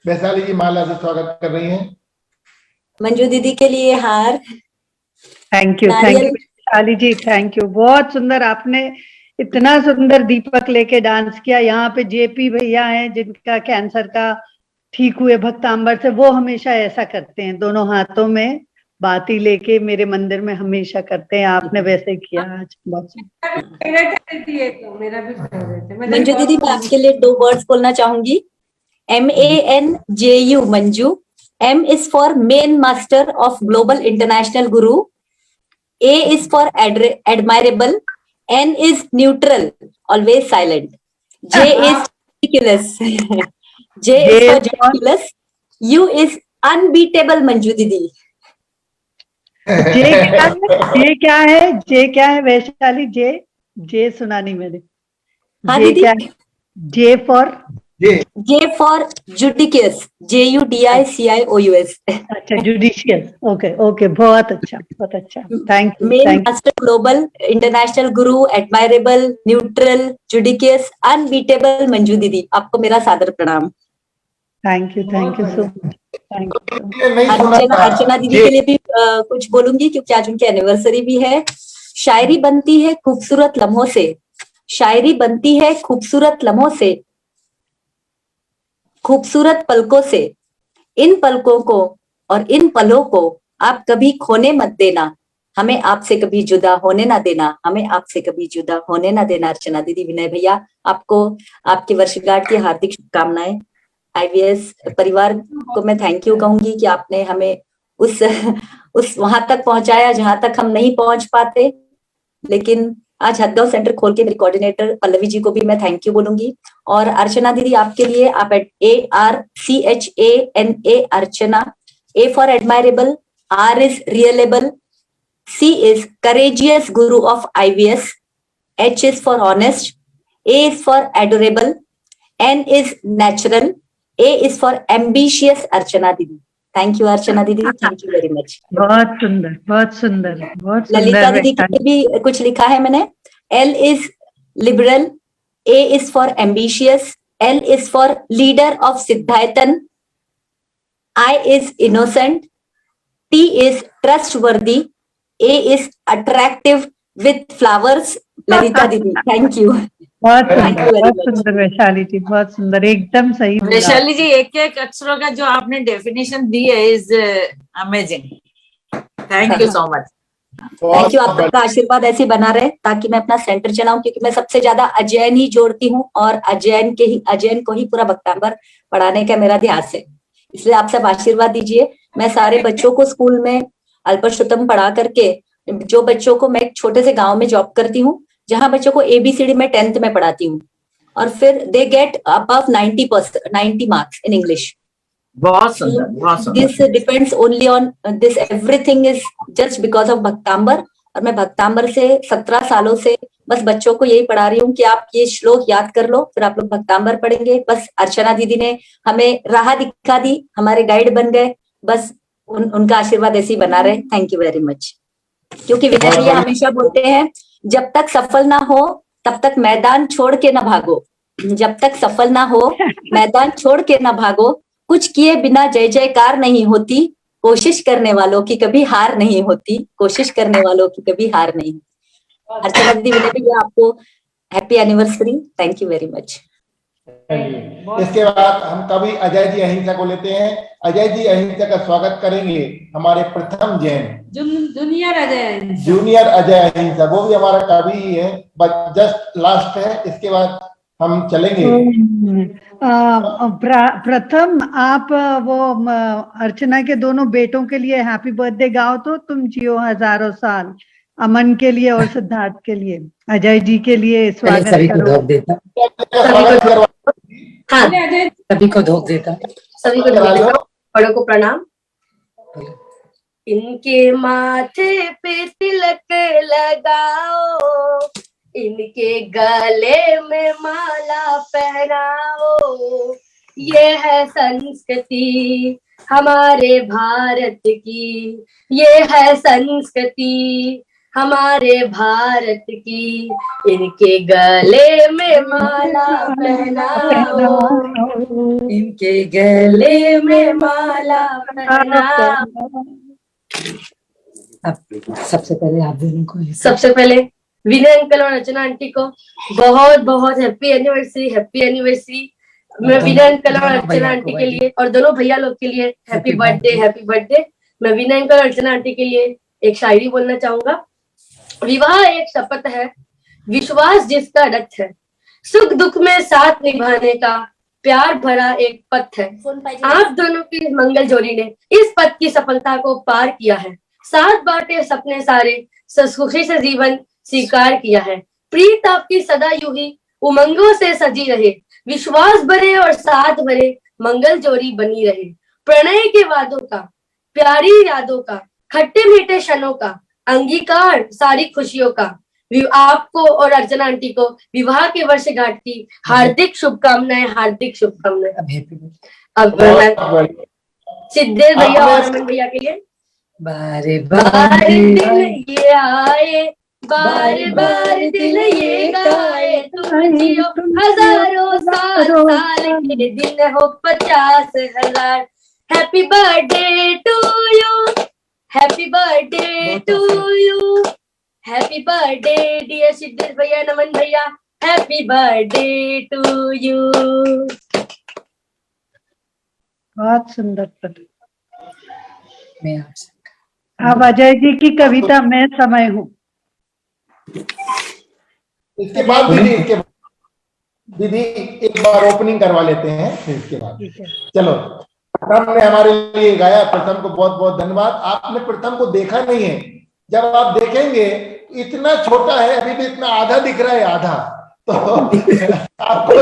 वैशाली जी माला से स्वागत कर रही हैं। मंजू दीदी के लिए हार। Thank you Vaishali ji, thank you. बहुत सुंदर, आपने इतना सुंदर दीपक लेके डांस किया। यहाँ पे जेपी भैया हैं जिनका कैंसर का ठीक हुए भक्तांबर से, वो हमेशा ऐसा करते हैं, दोनों हाथों में बाती लेके मेरे मंदिर में हमेशा करते हैं। आपने वैसे किया आज। मंजू दीदी, मैं आपके लिए 2 वर्ड्स बोलना चाहूंगी। MANJU Manju. M is for main master of global international guru. A is for admirable. N is neutral, always silent. J is ridiculous. J is for ridiculous. U is unbeatable Manju दीदी। जे क्या है वैशाली? जे सुना नहीं मैंने। हाँ दीदी। J for judicious, JUDICIOUS। अच्छा, judicious. Okay, बहुत अच्छा, बहुत अच्छा। Thank you. Main master, global international guru, admirable, neutral, judicious, unbeatable Manju दीदी, आपको मेरा सादर प्रणाम। Thank you so much. Thank you. Archana दीदी के लिए भी कुछ बोलूंगी, क्योंकि आज उनकी एनिवर्सरी भी है। शायरी बनती है खूबसूरत लम्हों से, शायरी बनती है खूबसूरत लम्हों से, खूबसूरत पलकों से। इन पलकों को और इन पलों को आप कभी खोने मत देना, हमें आपसे कभी जुदा होने ना देना, हमें आपसे कभी जुदा होने ना देना। अर्चना दीदी, विनय भैया, आपको आपकी वर्षगांठ की हार्दिक शुभकामनाएं। IVS परिवार को मैं थैंक यू कहूंगी कि आपने हमें उस वहां तक पहुंचाया जहां तक हम नहीं पहुंच पाते। लेकिन आज हथगांव सेंटर खोल के मेरी कोऑर्डिनेटर पल्लवी जी को भी मैं थैंक यू बोलूंगी। और अर्चना दीदी, आपके लिए आप ARCHANA Archana. A for admirable, R is reliable, C is courageous guru of IVS, H is for honest, A is for adorable, N is natural, A is for ambitious अर्चना दीदी। Thank you Archana दीदी, thank you very much. बहुत सुंदर, बहुत सुंदर, बहुत सुंदर। ललिता दीदी के लिए भी कुछ लिखा है मैंने। L is liberal, A is for ambitious, L is for leader of Siddhaitan, I is innocent, T is trustworthy, A is attractive with flowers। Lalita दीदी, थैंक यू। बहुत सुंदर वैशाली जी, बहुत सुंदर, एकदम सही बोला। वैशाली जी, एक एक अक्षरों का जो आपने डेफिनेशन दी है is amazing. Thank you so much. Thank you. आप सबका आशीर्वाद ऐसे बना रहे ताकि मैं अपना सेंटर चलाऊं, क्योंकि मैं सबसे ज्यादा अजयन ही जोड़ती हूँ और अजयन को ही पूरा भक्तांबर पढ़ाने का मेरा ध्यास है। इसलिए आप सब आशीर्वाद दीजिए। मैं सारे बच्चों को स्कूल में अल्पशुतम पढ़ा करके, जो बच्चों को, मैं एक छोटे से गांव में जॉब करती हूँ जहां बच्चों को ABCD में 10th में पढ़ाती हूँ, और फिर they get above 90 marks in English. बहुत सुंदर, बहुत सुंदर। This depends only on this, everything is just because of Bhaktambar. और मैं भक्तांबर से 17 सालों से बस बच्चों को यही पढ़ा रही हूँ कि आप ये श्लोक याद कर लो, फिर आप लोग भक्तांबर पढ़ेंगे। बस अर्चना दीदी ने हमें राह दिखा दी, हमारे गाइड बन गए। बस उनका आशीर्वाद ऐसे ही बना रहे। Thank you very much. क्योंकि विनय भैया हमेशा बोलते हैं, जब तक सफल ना हो तब तक मैदान छोड़ के ना भागो, जब तक सफल ना हो मैदान छोड़ के ना भागो, कुछ किए बिना जय जयकार नहीं होती, कोशिश करने वालों की कभी हार नहीं होती, कोशिश करने वालों की कभी हार नहीं। अर्चना दीदी, विनय भैया, आपको happy anniversary. Thank you very much. इसके बाद हम कभी अजय जी अहिंसा को लेते हैं। अजय जी अहिंसा का स्वागत करेंगे हमारे प्रथम जैन जूनियर अजय अहिंसा, वो भी हमारा कवि ही है, बट जस्ट लास्ट है। इसके बाद हम चलेंगे। प्रथम, आप वो अर्चना के दोनों बेटों के लिए हैप्पी बर्थडे गाओ तो तुम जियो हजारों साल। अमन के लिए और सिद्धार्थ के लिए, अजय जी के लिए स्वागत करो। हाँ, सभी को धोख देता, सभी को बड़ों को प्रणाम। इनके माथे पे तिलक लगाओ, इनके गले में माला पहनाओ, ये है संस्कृति हमारे भारत की, ये है संस्कृति हमारे भारत की, इनके गले में माला पहनाओ, इनके गले में माला पहनाओ। अब सबसे पहले विनय अंकल और अर्चना आंटी को बहुत बहुत हैप्पी एनिवर्सरी। मैं विनय अंकल और अर्चना आंटी के लिए और दोनों भैया लोग के लिए हैप्पी बर्थडे। मैं विनय अंकल और अर्चना आंटी के लिए एक शायरी बोलना चाहूंगा। विवाह एक शपथ है, विश्वास जिसका रथ है, सुख दुख में साथ निभाने का प्यार भरा एक पथ है। आप दोनों की मंगल जोड़ी ने इस पथ की सफलता को पार किया है, साथ बांटे सपने सारे, सुखी से जीवन स्वीकार किया है। प्रीत आपकी सदा यूं ही उमंगों से सजी रहे, विश्वास भरे और साथ भरे मंगल जोड़ी बनी रहे। प्रणय के वादों का, प्यारी यादों का, खट्टे मीठे क्षणों का अंगीकार, सारी खुशियों का। आपको और अर्चना आंटी को विवाह के वर्षगांठ की हार्दिक शुभकामनाएं। अब सिद्धेश भैया और अमन भैया के लिए बारे बार दिन ये आए, बार बार दिल ये गाए, तुम जियो हजारों साल के दिन हो 50,000। Happy birthday to you, happy birthday to you, happy birthday dear Siddhesh भैया, नमन भैया, हैप्पी बर्थडे टू यू। बहुत सुंदर। अब अजय जी की कविता मैं समय हूँ। इसके बाद दीदी एक बार ओपनिंग करवा लेते हैं, फिर इसके बाद चलो। प्रथम ने हमारे लिए गाया, प्रथम को बहुत बहुत धन्यवाद। आपने प्रथम को देखा नहीं है, जब आप देखेंगे इतना छोटा है, अभी भी इतना आधा दिख रहा है, आधा, तो आपको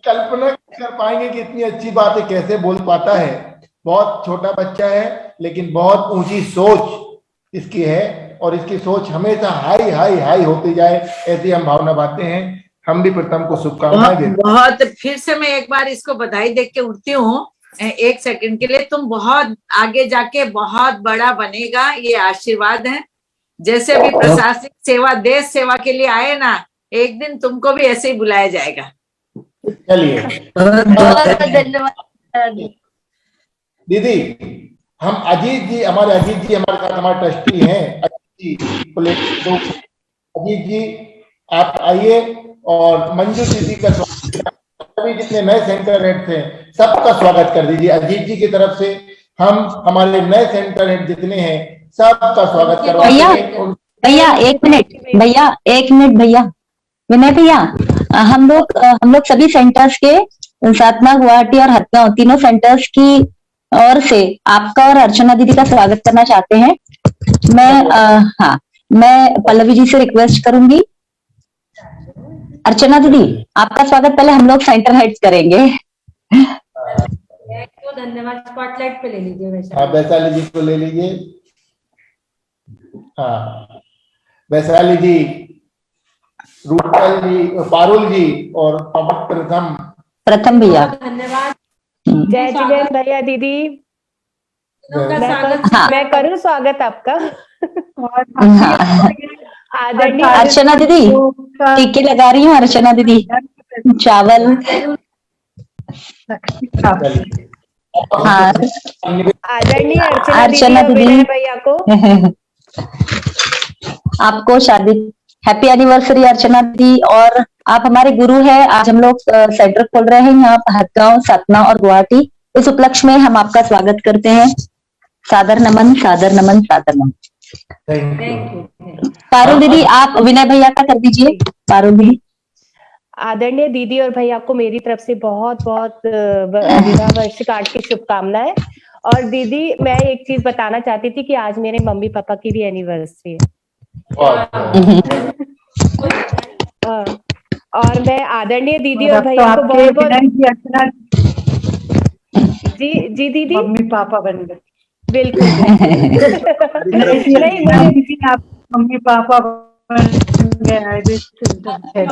कल्पना कर पाएंगे कि इतनी अच्छी बातें कैसे बोल पाता है। बहुत छोटा बच्चा है लेकिन बहुत ऊंची सोच इसकी है, और इसकी सोच हमेशा हाई हाई हाई होती जाए, ऐसी हम भावना बातें हैं। हम भी प्रथम को शुभकामनाएं देते हैं। बहुत फिर से मैं एक बार इसको बधाई देख के उठती हूँ एक सेकंड के लिए। तुम बहुत आगे जाके बहुत बड़ा बनेगा, ये आशीर्वाद है। जैसे अभी प्रशासनिक सेवा, देश सेवा के लिए आए ना, एक दिन तुमको भी ऐसे ही बुलाया जाएगा। चलिए धन्यवाद दीदी। हम अजीत जी हमारे साथ हमारे ट्रस्टी हैं। अजीत जी आप आइए और मंजू दीदी का स्वागत, सभी जितने नए सेंटर हेड थे सबका स्वागत कर दीजिए। अजीत जी की तरफ से हम हमारे नए सेंटर हेड जितने हैं सबका स्वागत करवाते हैं। भैया एक मिनट भैया, विनय भैया, हम लोग सभी सेंटर्स के सतना, गुवाहाटी और हथगांव तीनों सेंटर्स की ओर से आपका और अर्चना दीदी का स्वागत करना चाहते हैं। मैं पल्लवी जी से रिक्वेस्ट करूंगी। अर्चना दीदी, आपका स्वागत पहले हम लोग सेंटर हेड्स करेंगे। तो धन्यवाद। स्पॉटलाइट पे ले लीजिए वैशाली जी को ले लीजिए। हाँ, वैशाली जी, रूपल जी, पारुल जी और प्रथम भैया। धन्यवाद। जय जिलेन भैया दीदी, मैं करूँ स्वागत आपका। आदरणीय अर्चना दीदी टीके लगा रही हूँ। अर्चना दीदी चावल। हाँ, आदरणीय अर्चना दीदी भैया को आपको शादी हैप्पी एनिवर्सरी अर्चना दीदी। और आप हमारे गुरु हैं। आज हम लोग सेंटर खोल रहे हैं यहाँ हथगांव, सतना और गुवाहाटी। इस उपलक्ष्य में हम आपका स्वागत करते हैं। सादर नमन, सादर नमन, सादर नमन। पारुल दीदी आप विनय भैया का कर दीजिए। पारुल दीदी। आदरणीय दीदी और भैया को मेरी तरफ से बहुत बहुत विवाह वर्षगांठ की शुभकामनाएं। और दीदी मैं एक चीज बताना चाहती थी कि आज मेरे मम्मी पापा की भी एनिवर्सरी है। और मैं आदरणीय दीदी और भैया को बहुत बहुत जी दीदी मम्मी पापा बन गए। बिल्कुल नहीं, आप मम्मी पापा बन गए।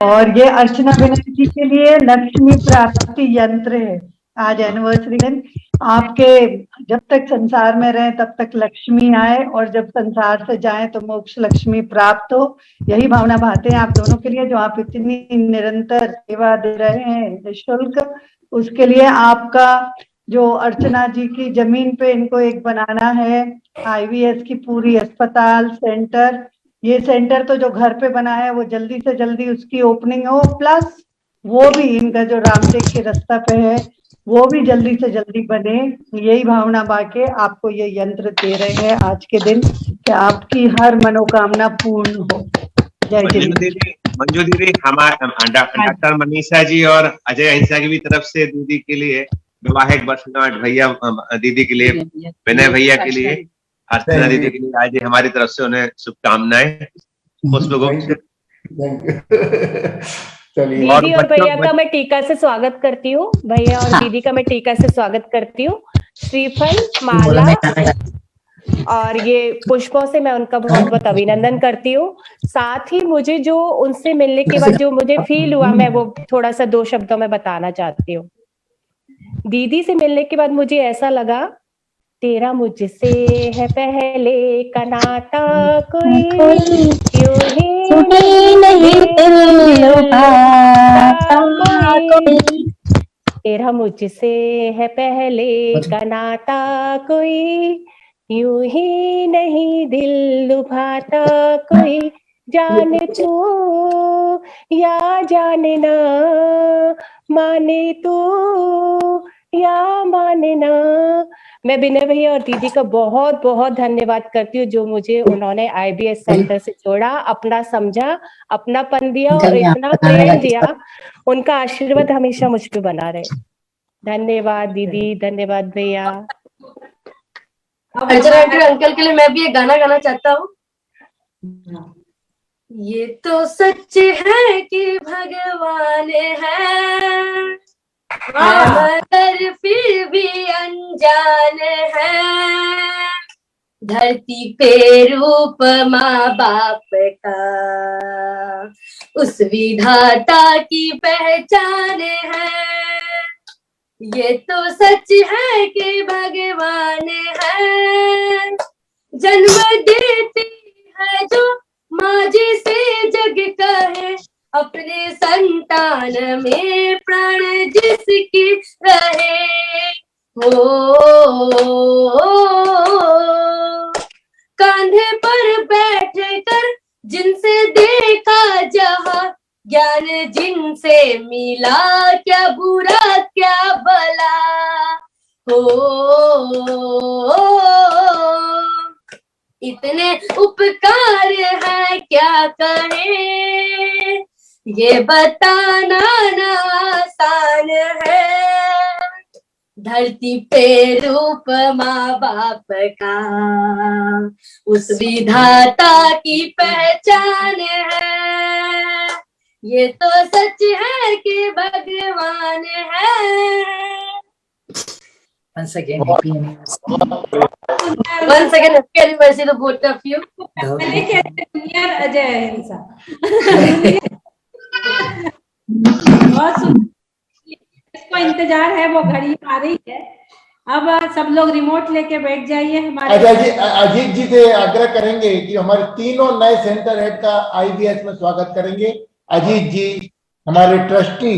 और ये अर्चना विनय जी के लिए लक्ष्मी प्राप्ति यंत्र है। आज एनिवर्सरी दिन आपके जब तक संसार में रहे तब तक लक्ष्मी आए और जब संसार से जाए तो मोक्ष लक्ष्मी प्राप्त हो। यही भावना भाते हैं आप दोनों के लिए, जो आप इतनी निरंतर सेवा दे रहे हैं निःशुल्क। उसके लिए आपका जो अर्चना जी की जमीन पे इनको एक बनाना है IVS की पूरी अस्पताल सेंटर। ये सेंटर तो जो घर पे बना है वो जल्दी से जल्दी उसकी ओपनिंग हो, प्लस वो भी इनका जो रामटेक के रास्ता पे है वो भी जल्दी से जल्दी बने। यही भावना बाके आपको ये यंत्र दे रहे हैं आज के दिन कि आपकी हर मनोकामना पूर्ण हो। जय दीदी। मंजू दीदी, हमारे डॉक्टर मनीषा जी और अजय अहिंसा की भी तरफ से दीदी के लिए विवाहिक वर्षगांठ, भैया दीदी के लिए, विनय भैया के लिए, अर्चना दीदी के लिए आज हमारी तरफ से उन्हें शुभकामनाएं। दीदी और भैया का मैं टीका से स्वागत करती हूँ। भैया और दीदी का मैं टीका से स्वागत करती हूँ। श्रीफल, माला और ये पुष्पों से मैं उनका बहुत बहुत अभिनंदन करती हूँ। साथ ही मुझे जो उनसे मिलने के बाद जो मुझे फील हुआ, मैं वो थोड़ा सा 2 शब्दों में बताना चाहती हूँ। दीदी से मिलने के बाद मुझे ऐसा लगा, तेरा मुझसे है पहले का नाता कोई क्यों ही नहीं तेरा मुझसे है पहले का नाता कोई यूं ही नहीं दिल लुभाता कोई। जाने तू या जाने ना, माने तू या माने ना। मैं विनय भैया और दीदी का बहुत बहुत धन्यवाद करती हूँ जो मुझे उन्होंने IBS सेंटर से जोड़ा, अपना समझा, अपनापन दिया और इतना प्रेम दिया। उनका आशीर्वाद हमेशा मुझ पे बना रहे। धन्यवाद दीदी, धन्यवाद भैया। अर्चना आंटी अंकल के लिए मैं भी एक गाना गाना चाहता हूँ। ये तो सच है कि भगवान है मगर फिर भी अनजान है। धरती पे रूप माँ बाप का उस विधाता की पहचान है। ये तो सच है कि भगवान है जन्म देती है जो माँ जी से जग कहे, अपने संतान में प्राण जिसकी रहे हो। कांधे पर बैठ कर जिनसे देखा जहां ज्ञान जिनसे मिला, क्या बुरा क्या भला हो, इतने उपकार है क्या कहे, ये बताना ना आसान है। धरती पे रूप माँ बाप का, उस विधाता की पहचान है। ये तो सच है कि भगवान है। Once again, happy anniversary. Once again, happy anniversary to both of you. मैंने कैसे दुनिया अजय अहिंसा बहुत सुंदर। इसको इंतजार है, वो घड़ी आ रही है। अब सब लोग रिमोट लेके बैठ जाइए। हमारे अजीत जी से आग्रह करेंगे कि हमारे तीनों नए सेंटर हेड का IVS में स्वागत करेंगे। अजीत जी हमारे ट्रस्टी,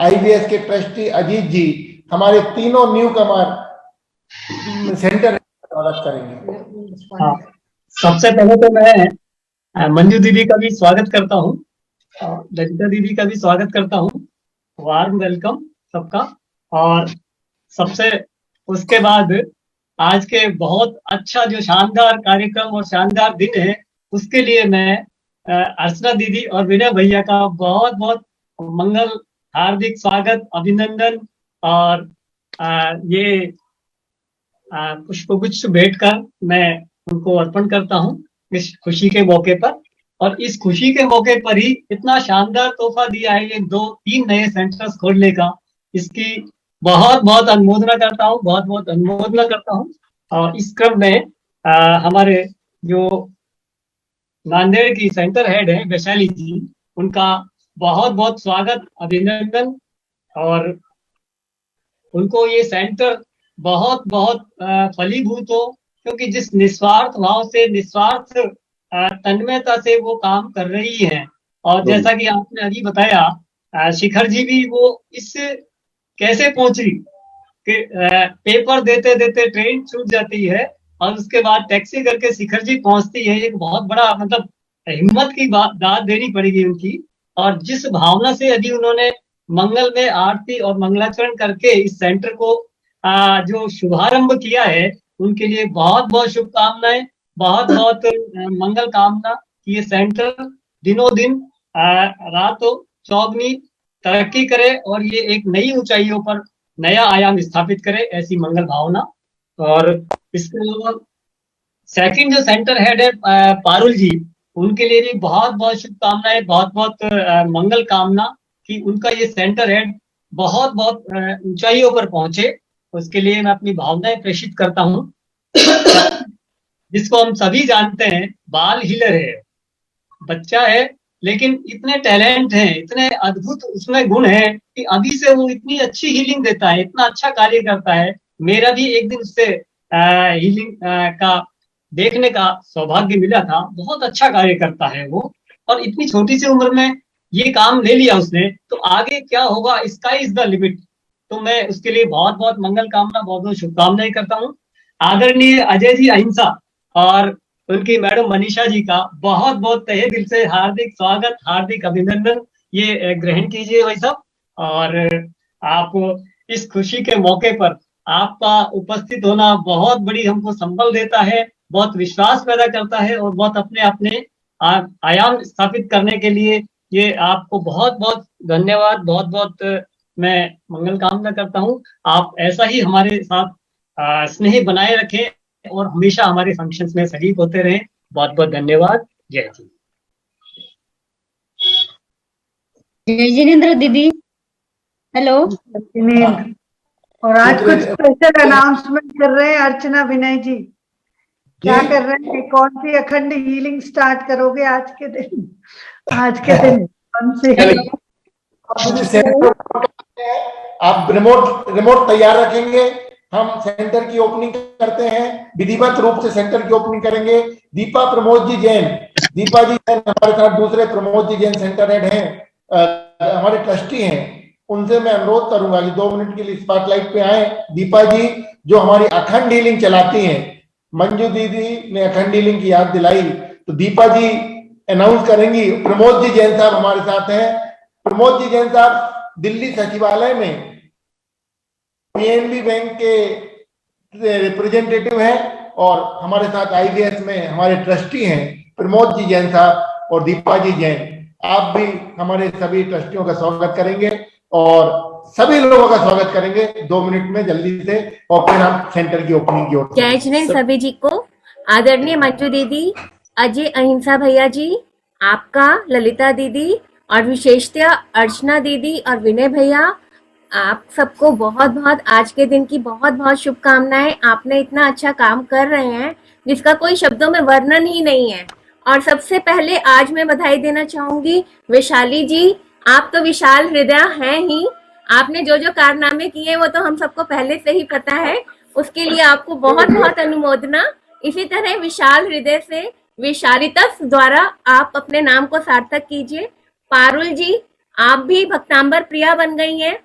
IVS के ट्रस्टी अजीत जी हमारे तीनों न्यू कमर सेंटर स्वागत करेंगे। हाँ, सबसे पहले तो मैं मंजू दीदी का भी स्वागत करता हूँ और ललिता दीदी का भी स्वागत करता हूँ। वार्म वेलकम सबका। और सबसे उसके बाद आज के बहुत अच्छा जो शानदार कार्यक्रम और शानदार दिन है, उसके लिए मैं अर्चना दीदी और विनय भैया का बहुत बहुत मंगल, हार्दिक स्वागत, अभिनंदन और ये पुष्पगुच्छ भेंट कर मैं उनको अर्पण करता हूँ इस खुशी के मौके पर। और इस खुशी के मौके पर ही इतना शानदार तोहफा दिया है ये 2-3 नए सेंटर्स खोलने का, इसकी बहुत बहुत अनुमोदना करता हूँ, बहुत बहुत अनुमोदना करता हूँ। और इस क्रम में हमारे जो नांदेड़ की सेंटर हेड है वैशाली जी, उनका बहुत बहुत स्वागत, अभिनंदन। और उनको ये सेंटर बहुत बहुत फलीभूत हो, क्योंकि जिस निस्वार्थ भाव से, निस्वार्थ तन्मयता से वो काम कर रही है। और जैसा कि आपने अभी बताया, शिखर जी भी वो इस कैसे पहुंची कि पेपर देते देते ट्रेन छूट जाती है और उसके बाद टैक्सी करके शिखर जी पहुंचती है। एक बहुत बड़ा मतलब हिम्मत की दाद देनी पड़ेगी उनकी। और जिस भावना से यदि उन्होंने मंगल में आरती और मंगलाचरण करके इस सेंटर को जो शुभारंभ किया है, उनके लिए बहुत बहुत शुभकामनाएं, बहुत बहुत मंगल कामना कि ये सेंटर दिनों दिन रातों चौगनी तरक्की करे और ये एक नई ऊंचाइयों पर नया आयाम स्थापित करे, ऐसी मंगल भावना। और इसके अलावा सेकंड जो सेंटर हेड है पारुल जी, उनके लिए भी बहुत बहुत शुभकामनाएं, बहुत बहुत मंगल कामना कि उनका ये सेंटर हेड बहुत बहुत ऊंचाइयों पर पहुंचे। उसके लिए मैं अपनी भावनाएं प्रेषित करता हूँ। जिसको हम सभी जानते हैं, बाल हीलर है, बच्चा है, लेकिन इतने टैलेंट हैं, इतने अद्भुत उसमें गुण है कि अभी से वो इतनी अच्छी हीलिंग देता है, इतना अच्छा कार्य करता है। मेरा भी एक दिन उससे हीलिंग का देखने का सौभाग्य मिला था। बहुत अच्छा कार्य करता है वो, और इतनी छोटी सी उम्र में ये काम ले लिया उसने, तो आगे क्या होगा, स्काई इज द लिमिट। तो मैं उसके लिए बहुत बहुत मंगल कामना, बहुत बहुत शुभकामनाएं करता हूँ। आदरणीय अजय जी अहिंसा और उनकी मैडम मनीषा जी का बहुत बहुत तहे दिल से हार्दिक स्वागत, हार्दिक अभिनंदन। ये ग्रहण कीजिए भाई साहब। और आप इस खुशी के मौके पर आपका उपस्थित होना बहुत बड़ी हमको संबल देता है, बहुत विश्वास पैदा करता है और बहुत अपने अपने आयाम स्थापित करने के लिए ये आपको बहुत बहुत धन्यवाद, बहुत बहुत मैं मंगल कामना करता हूँ। आप ऐसा ही हमारे साथ स्नेह बनाए रखें और हमेशा हमारे फंक्शंस में शरीक होते रहें। बहुत बहुत धन्यवाद। जय जी। जय जिनेंद्र दीदी, हेलो। और आज कुछ स्पेशल अनाउंसमेंट कर रहे हैं अर्चना, विनय जी क्या कर रहे हैं? कौन सी अखंड हीलिंग स्टार्ट करोगे आज के दिन? आज के दिन कौन सी? आप रिमोट तैयार रखेंगे, हम सेंटर की ओपनिंग करते हैं, विधिवत रूप से सेंटर की ओपनिंग करेंगे। दीपा प्रमोद जी जैन, दीपा जी जैन हमारे साथ दूसरे प्रमोद जी जैन सेंटर हेड हैं, हमारे ट्रस्टी हैं। उनसे मैं अनुरोध करूंगा कि 2 मिनट के लिए स्पॉटलाइट पे आए। दीपा जी जो हमारी अखंड हीलिंग चलाती हैं, मंजू दीदी ने अखंड हीलिंग की याद दिलाई, तो दीपा जी अनाउंस करेंगी। प्रमोद जी जैन साहब हमारे साथ हैं, प्रमोद जी जैन साहब दिल्ली सचिवालय में पीएनबी बैंक के रिप्रेजेंटेटिव हैं और हमारे साथ आईबीएस में हमारे ट्रस्टी हैं प्रमोद जी जैन साहब और दीपा जी जैन। आप भी हमारे सभी ट्रस्टियों का स्वागत करेंगे और सभी लोगों का स्वागत करेंगे 2 मिनट में जल्दी से, और फिर हम सेंटर की ओपनिंग की ओर। जय जिनेंद्र सभी जी को, आदरणीय मंजू दीदी, अजय अहिंसा भैया जी, आपका, ललिता दीदी और विशेषतः अर्चना दीदी और विनय भैया, आप सबको बहुत बहुत आज के दिन की बहुत बहुत शुभकामनाएं। आपने इतना अच्छा काम कर रहे हैं जिसका कोई शब्दों में वर्णन ही नहीं है। और सबसे पहले आज मैं बधाई देना चाहूंगी वैशाली जी, आप तो विशाल हृदय हैं ही। आपने जो जो कारनामे किए वो तो हम सबको पहले से ही पता है, उसके लिए आपको बहुत बहुत अनुमोदना। इसी तरह विशाल हृदय से विशालिता द्वारा आप अपने नाम को सार्थक कीजिए। पारुल जी, आप भी भक्तांबर प्रिया बन गई हैं,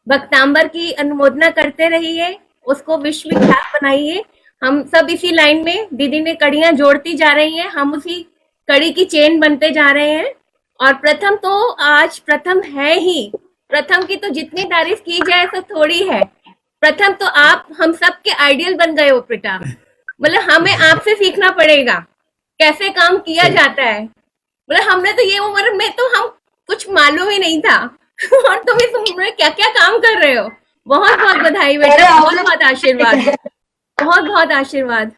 भक्तांबर की अनुमोदना करते रहिए, उसको विश्वविख्यात बनाइए। हम सब इसी लाइन में, दीदी ने कड़ियां जोड़ती जा रही हैं, हम उसी कड़ी की चेन बनते जा रहे हैं। और प्रथम तो आज प्रथम है ही, प्रथम की तो जितनी तारीफ की जाए तो थोड़ी है। प्रथम तो आप हम सब के आइडियल बन गए हो बेटा, मतलब हमें आपसे सीखना पड़ेगा कैसे काम किया जाता है। मतलब हमने तो ये उम्र में तो हम कुछ मालूम ही नहीं था और तुम इस उम्र में क्या क्या काम कर रहे हो। बहुत बहुत बधाई बेटा, बहुत बहुत आशीर्वाद, बहुत बहुत आशीर्वाद।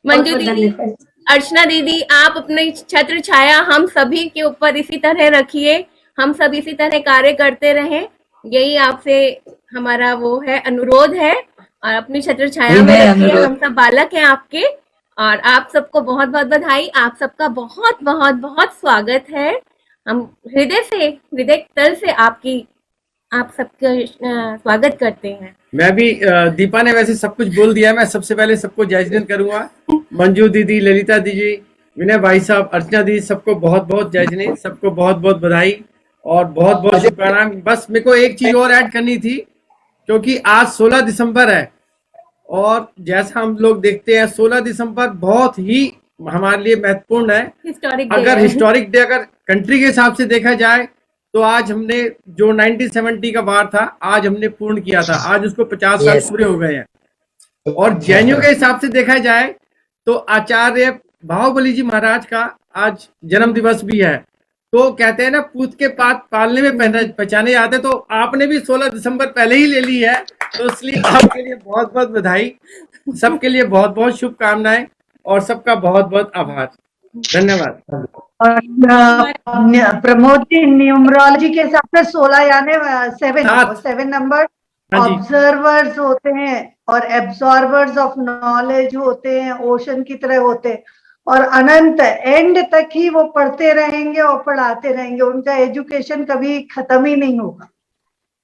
मंजू दीदी, अर्चना दीदी, आप अपनी छत्र छाया हम सभी के ऊपर इसी तरह रखिए, हम सब इसी तरह कार्य करते रहें, यही आपसे हमारा वो है, अनुरोध है। और अपनी छत्र छाया में रखिए, हम सब बालक हैं आपके। और आप सबको बहुत बहुत बधाई, आप सबका बहुत बहुत बहुत स्वागत है। हम हृदय से, हृदय तल से आप सबका स्वागत करते हैं। मैं भी, दीपा ने वैसे सब कुछ बोल दिया, मैं सबसे पहले सबको जय जिनेंद्र करूंगा। मंजू दीदी, ललिता दीदी, विनय भाई साहब, अर्चना दीदी, सबको बहुत बहुत जय जिनेंद्र, सबको बहुत बहुत बधाई और बहुत बहुत शुभकामनाएं। बस मेरे को एक चीज और ऐड करनी थी, क्योंकि आज 16 दिसंबर है और जैसा हम लोग देखते हैं 16 दिसंबर बहुत ही हमारे लिए महत्वपूर्ण है। अगर हिस्टोरिक डे अगर कंट्री के हिसाब से देखा जाए तो आज हमने जो 1970 का वार था आज हमने पूर्ण किया था, आज उसको 50 साल पूरे हो गए हैं। और जैनियों के हिसाब से देखा जाए तो आचार्य बाहुबली जी महाराज का आज जन्म दिवस भी है। तो कहते हैं ना, पूत के पात पालने में पहचाने जाते, तो आपने भी 16 दिसंबर पहले ही ले ली है, तो इसलिए आपके लिए बहुत बहुत बधाई, सबके लिए बहुत बहुत शुभकामनाएं और सबका बहुत बहुत आभार, धन्यवाद। प्रमोद जी, न्यूमरोलॉजी के हिसाब से 16 यानी 7 नंबर ऑब्जर्वर्स होते हैं और एब्जॉर्वर्स ऑफ नॉलेज होते हैं, ओशन की तरह होते हैं और अनंत एंड तक ही वो पढ़ते रहेंगे और पढ़ाते रहेंगे, उनका एजुकेशन कभी खत्म ही नहीं होगा।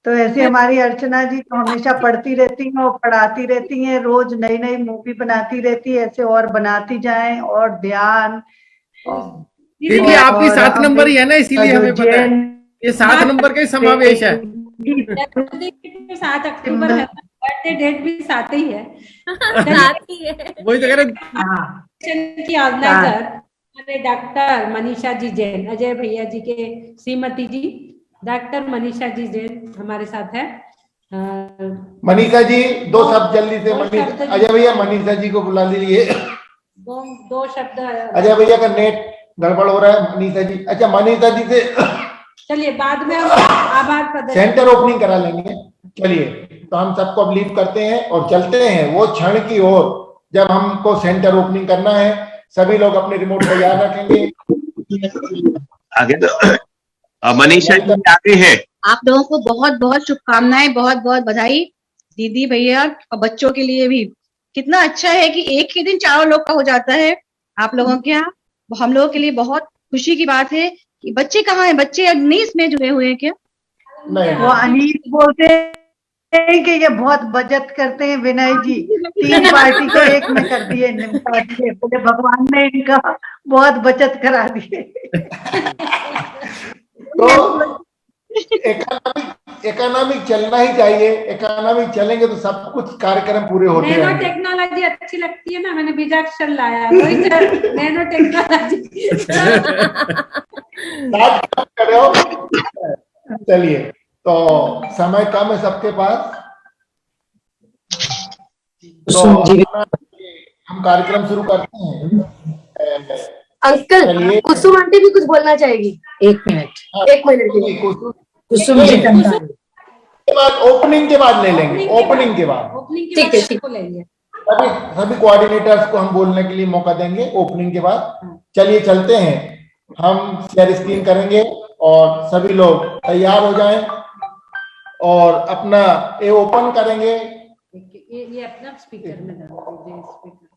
तो ऐसे हमारी अर्चना जी तो हमेशा पढ़ती रहती हैं और पढ़ाती रहती हैं, रोज नई नई मूवी बनाती रहती है, ऐसे और बनाती जाएं और ध्यान। दीदी आपकी 7 नंबर ही है ना, इसीलिए हमें पता है ये 7 नंबर का ही समावेश है। 7 अक्टूबर है, बर्थडे डेट भी 7 ही है। वही तो कह रहे की ऑर्गेनाइजर डॉक्टर मनीषा जी जैन, अजय भैया जी के श्रीमती जी डॉक्टर मनीषा जी जैन हमारे साथ है। मनीषा जी, 2 शब्द जल्दी से। अजय भैया मनीषा जी को बुला लीजिए। 2 शब्द। अजय भैया का नेट गड़बड़ हो रहा है। मनीषा जी, अच्छा मनीषा जी से चलिए बाद में हम आभार प्रदर्शन सेंटर ओपनिंग करा लेंगे। चलिए, तो हम सबको अब लीव करते हैं और चलते हैं वो क्षण की ओर जब हमको सेंटर ओपनिंग करना है। सभी लोग अपने रिमोट तैयार रखेंगे। आगे तो मनीषा जी आगे है। आप लोगों को बहुत बहुत शुभकामनाएं, बहुत बहुत बधाई दीदी भैया और बच्चों के लिए भी। कितना अच्छा है कि एक ही दिन चारों लोग का हो जाता है आप लोगों के यहाँ। हम लोगों के लिए बहुत खुशी की बात है कि बच्चे कहाँ हैं, बच्चे अनीस में जुड़े हुए हैं क्या? नहीं, वो अनीस बोलते हैं कि ये बहुत बचत करते हैं विनय जी, 3 पार्टी को एक में कर दिए, बोले भगवान ने इनका बहुत बचत करा दी। तो इकोनॉमिक चलना ही चाहिए, इकोनॉमिक चलेंगे तो सब कुछ कार्यक्रम पूरे होते हैं। नैनो टेक्नोलॉजी अच्छी लगती है ना, मैंने बीजाक्षर लाया वही नैनो टेक्नोलॉजी। चलिए, तो समय कम है सबके पास, तो हम कार्यक्रम शुरू करते हैं। अंकल, कुसुम आंटी भी कुछ बोलना चाहेगी। 1 मिनट। 1 मिनट के लिए। कुसुम जी के बाद ओपनिंग के बाद ले लेंगे, ओपनिंग के बाद। ठीक है, ठीक है। सभी कोऑर्डिनेटर्स को हम बोलने के लिए मौका देंगे ओपनिंग के बाद। चलिए चलते हैं, हम शेयर स्क्रीन करेंगे और सभी लोग तैयार हो जाएं और अपना ये ओपन करेंगे। ये अपना स्पीकर में डाल दीजिए, स्पीकर।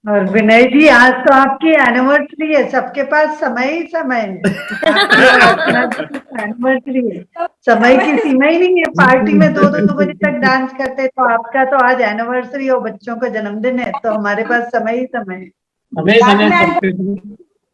और विनय जी, आज तो आपकी एनिवर्सरी है, सबके पास समय ही समय है। एनिवर्सरी है, समय की सीमा ही नहीं है। पार्टी में 2-2 बजे तक डांस करते, तो आपका तो आज एनिवर्सरी और बच्चों का जन्मदिन है, तो हमारे पास समय ही समय है।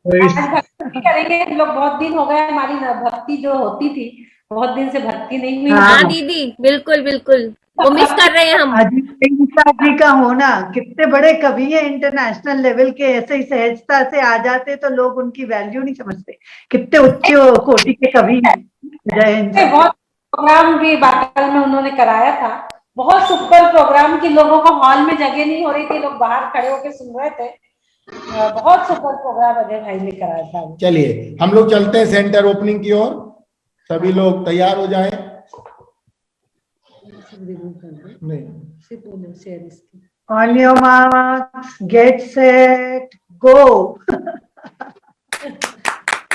भक्ति करेंगे हम लोग। बहुत दिन हो गए, हमारी भक्ति जो होती थी, बहुत दिन से भक्ति नहीं हुई। हाँ दीदी, बिल्कुल बिल्कुल, वो मिस कर रहे हैं हम। अहिंसा जी का होना, कितने बड़े कवि हैं इंटरनेशनल लेवल के, ऐसे ही सहजता से आ जाते तो लोग उनकी वैल्यू नहीं समझते। कितने उच्च कोटि के कवि हैं। जय हिंद। बहुत प्रोग्राम भी बाकल में उन्होंने कराया था, बहुत सुपर प्रोग्राम की, लोगों को हॉल में जगह नहीं हो रही थी, लोग बाहर खड़े होकर सुन रहे थे। बहुत सुपर प्रोग्राम अजय भाई ने कराया था। चलिए हम लोग चलते हैं सेंटर ओपनिंग की ओर, सभी लोग तैयार हो जाएं। On your marks, get set, go.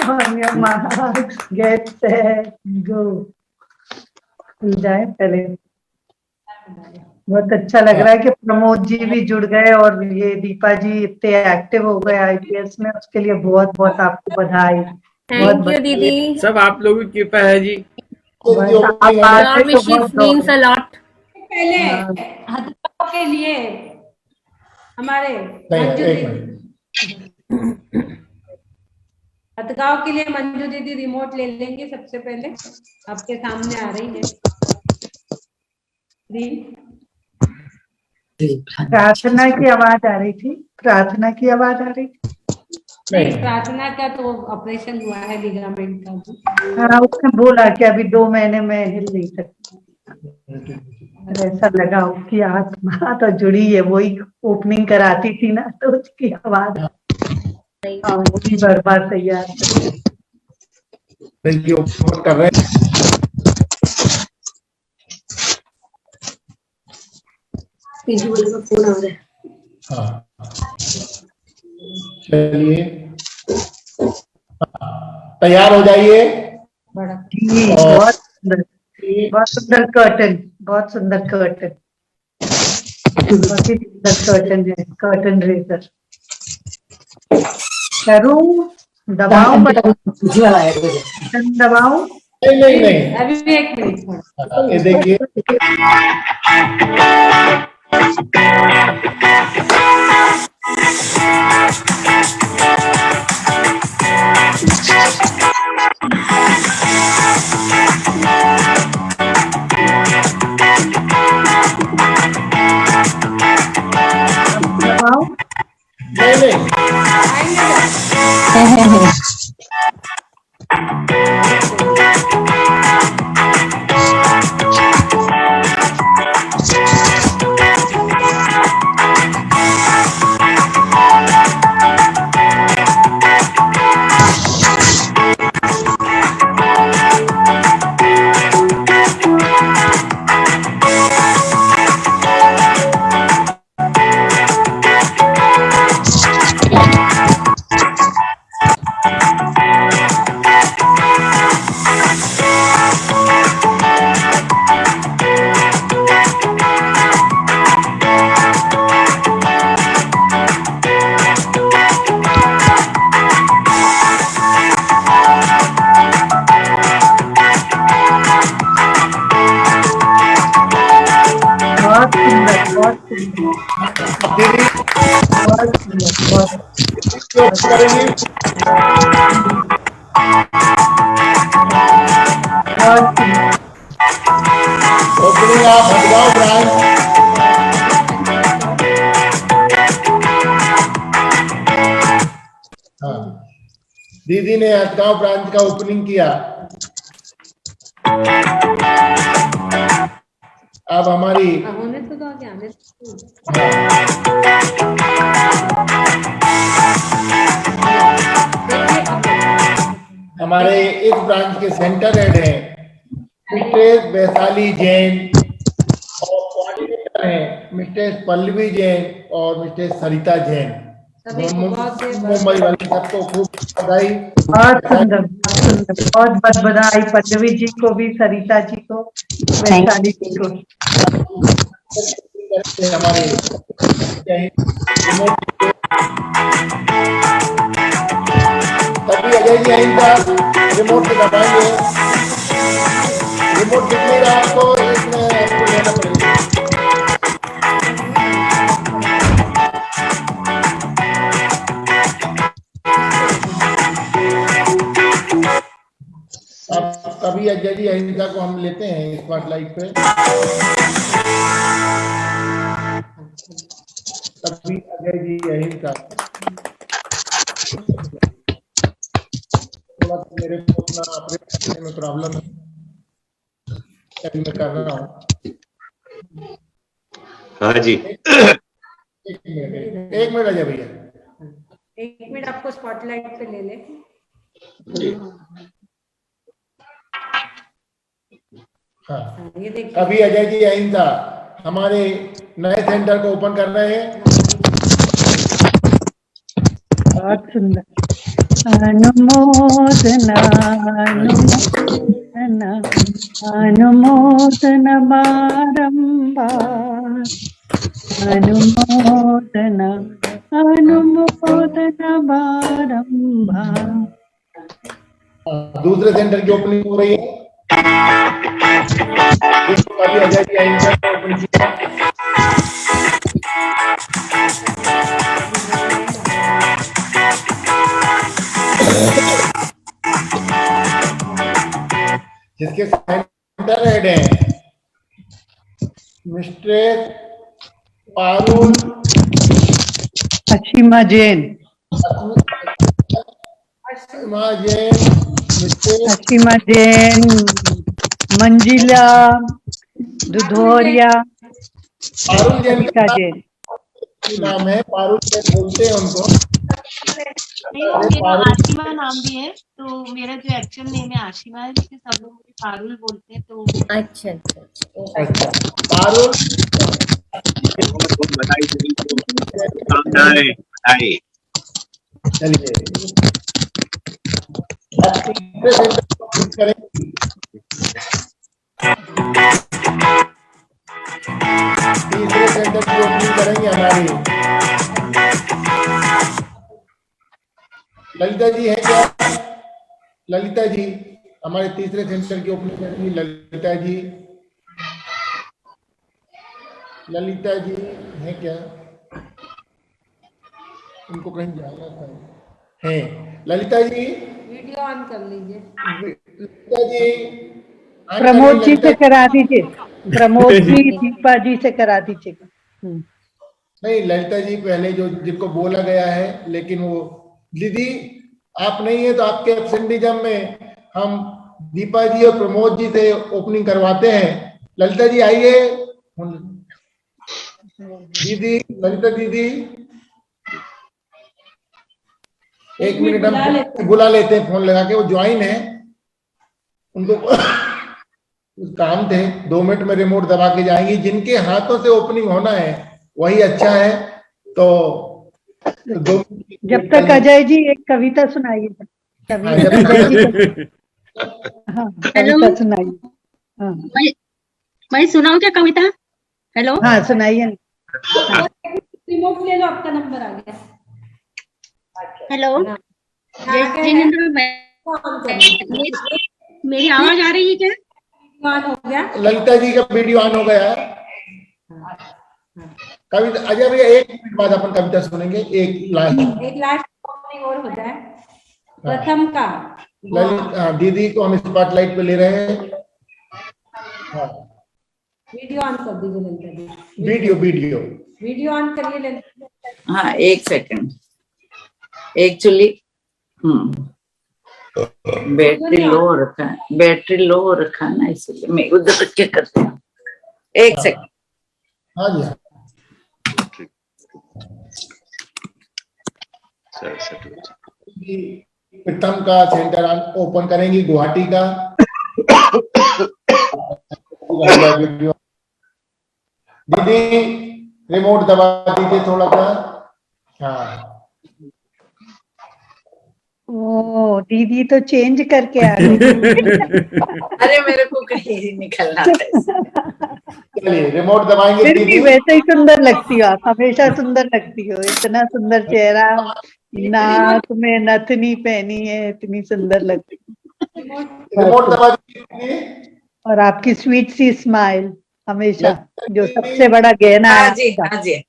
On your marks, get set, go. जाए पहले। बहुत अच्छा लग रहा है कि प्रमोद जी भी जुड़ गए और ये दीपा जी इतने एक्टिव हो गए आईपीएस में, उसके लिए बहुत बहुत आपको बधाई। थैंक यू दीदी, सब आप लोगों की कृपा है जी। पहले हथगांव के लिए हमारे हथगांव के लिए मंजू दीदी रिमोट ले लेंगे। सबसे पहले आपके सामने आ रही है। प्रार्थना की आवाज आ रही थी, प्रार्थना की आवाज आ रही थी। नहीं, प्रार्थना का तो ऑपरेशन हुआ है लिगामेंट का। हाँ, उसने बोला कि अभी 2 महीने में हिल नहीं सकती। ऐसा लगा उसकी आत्मा तो जुड़ी है, वही ओपनिंग कराती थी ना, तो उसकी आवाज वही बर्बाद तैयार कर रहे हैं। फोन आ रहा है। हाँ, चलिए तैयार हो जाइए। बहुत सुंदर, बहुत सुंदर कर्टन, बहुत सुंदर कर्टन, बहुत ही सुंदर कर्टन है, कर्टन रेजर। करूं, दबाऊं, दबाऊं? नहीं, अभी भी 1 मिनट। ये देखिए, ओपनिंग ऑफ हथगांव ब्रांच। हाँ, दीदी ने हथगांव ब्रांच का ओपनिंग किया। अब हमारी होने तो दो आगे आने हमारे इस ब्रांच के सेंटर हेड हैं मिस्टर वैशाली जैन और कोऑर्डिनेटर हैं मिस्टर पल्लवी जैन और मिस्टर सरिता जैन। मुंबई वाले सबको खूब बधाई। बहुत सुंदर, बहुत बहुत बधाई पल्लवी जी को भी, सरिता जी को, वैशाली जी को। हमारे तभी अजय जी आइंदा रिमोट से दबाएंगे। रिमोट दिखने का आपको इसमें आपको लेना पड़ेगा। अब कभी अजय जी अहिंसा को हम लेते हैं स्पॉटलाइट पे। कभी अजय जी अहिंसा थोड़ा मेरे को अपना ऑपरेट करने में प्रॉब्लम है, अभी मैं कर रहा हूँ। हाँ जी एक मिनट अजय भैया, 1 मिनट आपको स्पॉटलाइट पे ले ले। हाँ ये देखिए अभी अजय जी अहिंसा हमारे नए सेंटर को ओपन कर रहे हैं। बहुत सुंदर। अनुमोदना अनुमोदना अनुमोदना बारंबार, अनुमोदना अनुमोदना बारंबार। दूसरे सेंटर की ओपनिंग हो रही है। अभी अजय जी अहिंसा को ओपन किया। जिसके सेंटर हेड हैं मिस्टर पारुल असीमा जैन, असीमा जैन, मिस्टर असीमा जैन, मंजिला दुधोरिया, पारुल जैन का जैन नाम है। पारुल जैन बोलते हैं उनको। मेरा आशिमा नाम भी है, तो मेरा जो एक्चुअल नेम है आशिमा है, जिसे सब लोग मुझे पारुल बोलते हैं। तो अच्छा अच्छा पारुल बहुत बधाई, शुभकामनाएं, बधाई। चलिए अब तीसरे सेंटर करें। तीसरे सेंटर की ओपनिंग करेंगे हमारी ललिता जी है क्या? ललिता जी हमारे तीसरे सेंटर की ओपनिंग करेंगी। ललिता जी, ललिता जी है क्या? उनको कहीं जाना था। है ललिता जी, वीडियो ऑन कर लीजिए। ललिता जी प्रमोद जी से करा दीजिए, प्रमोद जी दीपा जी से करा दीजिएगा। नहीं ललिता जी पहले जो जिनको बोला गया है, लेकिन वो दीदी आप नहीं है तो आपके एब्सेंटिज्म में हम दीपा जी और प्रमोद जी से ओपनिंग करवाते हैं। ललिता जी आइए। दीदी ललिता दीदी एक मिनट हम बुला लेते हैं फोन लगा के। वो ज्वाइन है, उनको कुछ काम थे। 2 मिनट में रिमोट दबा के जाएंगी। जिनके हाथों से ओपनिंग होना है वही अच्छा है। तो जब तक अजय जी एक कविता सुनाइए। अजय जी हाँ कविता सुनाइए। हाँ मैं सुनाऊं क्या कविता? हेलो हाँ सुनाइए। रिमोट ले लो, आपका नंबर आ गया। हेलो जयेंद्र, मेरी आवाज आ रही है क्या? ऑन हो गया। ललिता जी का वीडियो ऑन हो गया है। कविता अजय भैया 1 मिनट बाद अपन कविता सुनेंगे। एक लास्ट ओपनिंग और हो जाए। प्रथम का ललिता दीदी को हम स्पॉटलाइट पे ले रहे हैं। वीडियो ऑन कर दीजिए ललिता जी। वीडियो ऑन करिए ललिता। हाँ 1 सेकंड। एक्चुअली बैटरी लो रखा है ना, इसलिए मैं उधर रख के करती हूँ। एक सेकंड। हाँ जी। प्रथम का सेंटर ओपन करेंगी गुवाहाटी का। दीदी रिमोट दबा दीजिए थोड़ा सा। हाँ ओ दीदी तो चेंज करके आ रही। अरे मेरे को कहीं निकलना था। चलिए रिमोट दबाएंगे। फिर भी वैसे ही सुंदर लगती हो आप, हमेशा सुंदर लगती हो। इतना सुंदर चेहरा, नाक में नथनी पहनी है, इतनी सुंदर लगती है। रिमोट दबा दीजिए। और आपकी स्वीट सी स्माइल हमेशा, जो सबसे बड़ा गहना है आपका।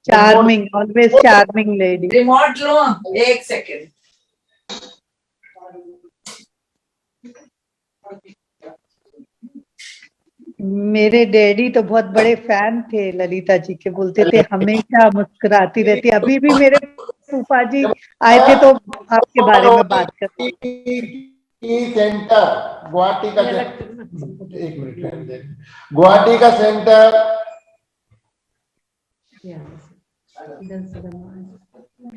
Charming, always charming lady. Remote लो, एक सेकंड। मेरे डैडी तो बहुत बड़े फैन थे ललिता जी के, बोलते थे हमेशा मुस्कुराती रहती। अभी भी मेरे फूफा जी आए थे तो आपके बारे में बात करते। सेंटर गुवाहाटी का, एक मिनट, गुवाहाटी का सेंटर।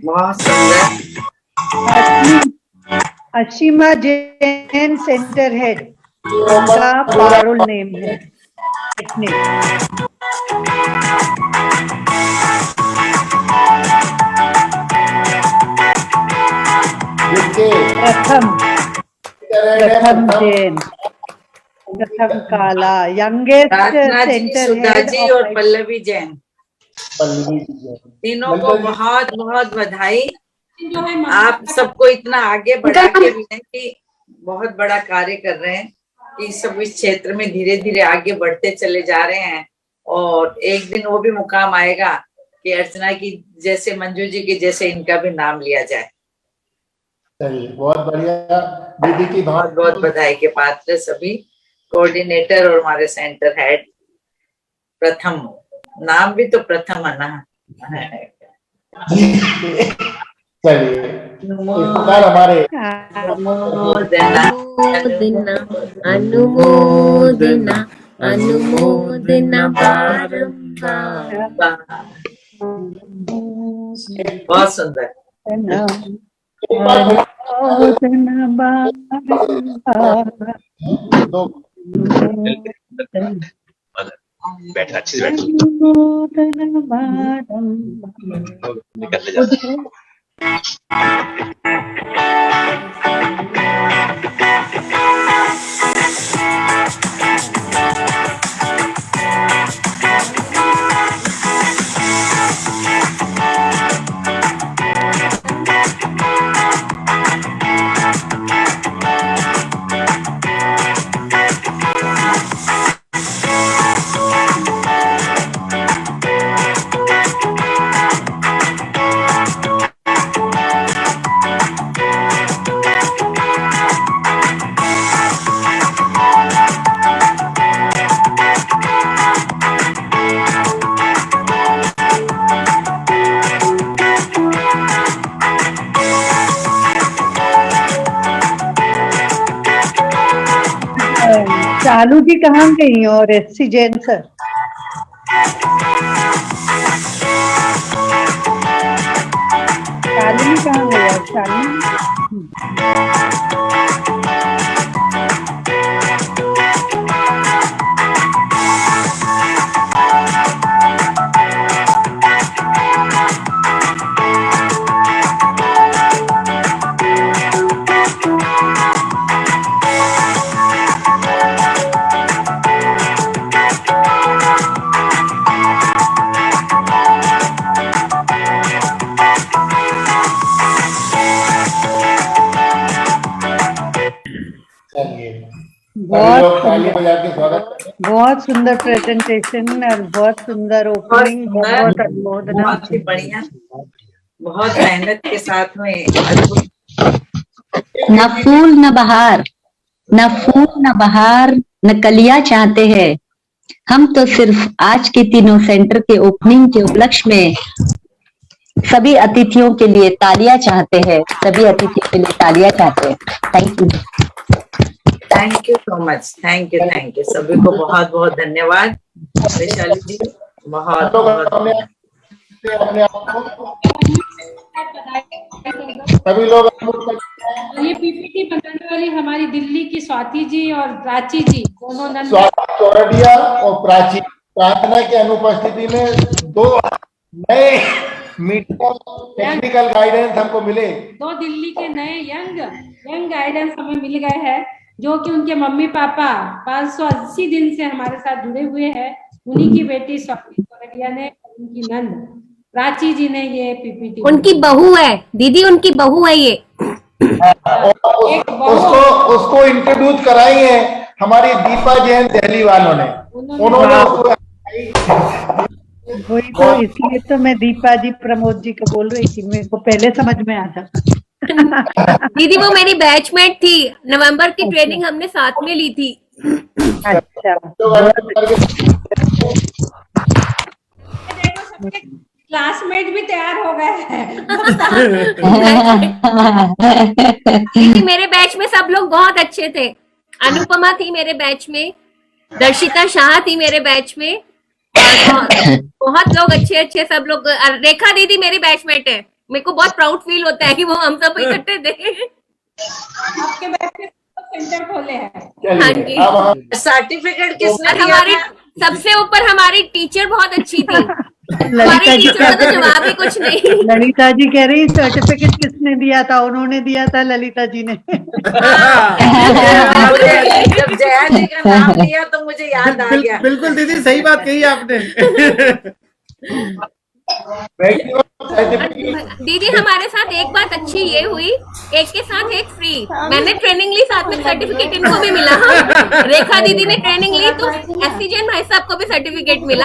बहुत सुंदर। अशीमा जैन सेंटर हेड का पारुल नेम है। प्रथम जैन, प्रथम काला, यंगेस्ट सेंटर हेड और पल्लवी जैन, तीनों को बहुत बहुत बधाई। आप सबको इतना आगे बढ़ा के विनय की बहुत बड़ा कार्य कर रहे हैं कि सब इस क्षेत्र में धीरे धीरे आगे बढ़ते चले जा रहे हैं। और एक दिन वो भी मुकाम आएगा कि अर्चना की जैसे, मंजू जी की जैसे इनका भी नाम लिया जाए। चलिए बहुत बढ़िया। दीदी की बहुत बहुत बधाई के पात्र सभी कोऑर्डिनेटर और हमारे सेंटर हेड। प्रथम नाम भी तो प्रथम है ना। चलिए हमारे अनुमोदना अनुमोदना बारंबार। बहुत सुंदर। बैठा अच्छी से चालू जी कहाँ गई और एससी जैन सर? चालू जी कहाँ गया? चालू बहुत सुंदर प्रेजेंटेशन और बहुत सुंदर ओपनिंग, बहुत बहुत ही बढ़िया, बहुत मेहनत के साथ में। न फूल न बहार, न फूल न बहार, न कलियां चाहते हैं हम, तो सिर्फ आज के तीनों सेंटर के ओपनिंग के उपलक्ष्य में सभी अतिथियों के लिए तालियां चाहते हैं, सभी अतिथियों के लिए तालियां चाहते हैं। Thank you. Thank you so much. Thank you सभी को बहुत बहुत धन्यवाद। वैशाली जी बहुत बहुत सभी लोग। ये पीपीटी बनाने वाली हमारी दिल्ली की स्वाति जी और प्राची जी दोनों नंद चौरडिया और प्राची प्रार्थना की अनुपस्थिति में 2 नए टेक्निकल गाइडेंस हमको मिले। 2 दिल्ली के नए यंग गाइडेंस हमें मिल गए हैं, जो कि उनके मम्मी पापा 580 दिन से हमारे साथ जुड़े हुए हैं। उन्हीं की बेटी स्वाति चौरडिया ने, उनकी नंद प्राची जी ने ये पीपीटी, उनकी बहू है दीदी, उनकी बहू है ये। उसको इंट्रोड्यूस कराई है हमारी दीपा जैन दिल्ली वालों ने। उन्होंने वही तो, इसलिए तो मैं दीपा जी प्रमोद जी को बोल रही थी, मेरे को पहले समझ में आ जाता। दीदी वो मेरी बैचमेट थी, नवंबर की ट्रेनिंग हमने साथ में ली थी। अच्छा, क्लासमेट भी तैयार हो गए हैं। दीदी मेरे बैच में सब लोग बहुत अच्छे थे। अनुपमा थी मेरे बैच में, दर्शिता शाह थी मेरे बैच में, बहुत लोग अच्छे सब लोग। रेखा दीदी मेरी बैचमेट है, मेरे को बहुत प्राउड फील होता है कि वो हम सब इकट्ठे थे। आपके बैच में सेंटर खोले हैं। हाँ जी। सर्टिफिकेट किसने दिया? हमारी सबसे ऊपर हमारी टीचर बहुत अच्छी थी। ललिता जी टीचर का तो जवाब ही कुछ नहीं। ललिता जी कह रही सर्टिफिकेट किसने दिया था? उन्होंने दिया था, ललिता जी ने। जब जया जी का नाम लिया तो मुझे याद आ गया। बिल्कुल दीदी सही बात कही आपने। दीदी हमारे साथ एक बात अच्छी ये हुई, एक के साथ एक फ्री। मैंने ट्रेनिंग ली, साथ में सर्टिफिकेट इनको भी मिला। रेखा दीदी ने ट्रेनिंग ली तो एससीजन भाई साहब को भी सर्टिफिकेट मिला।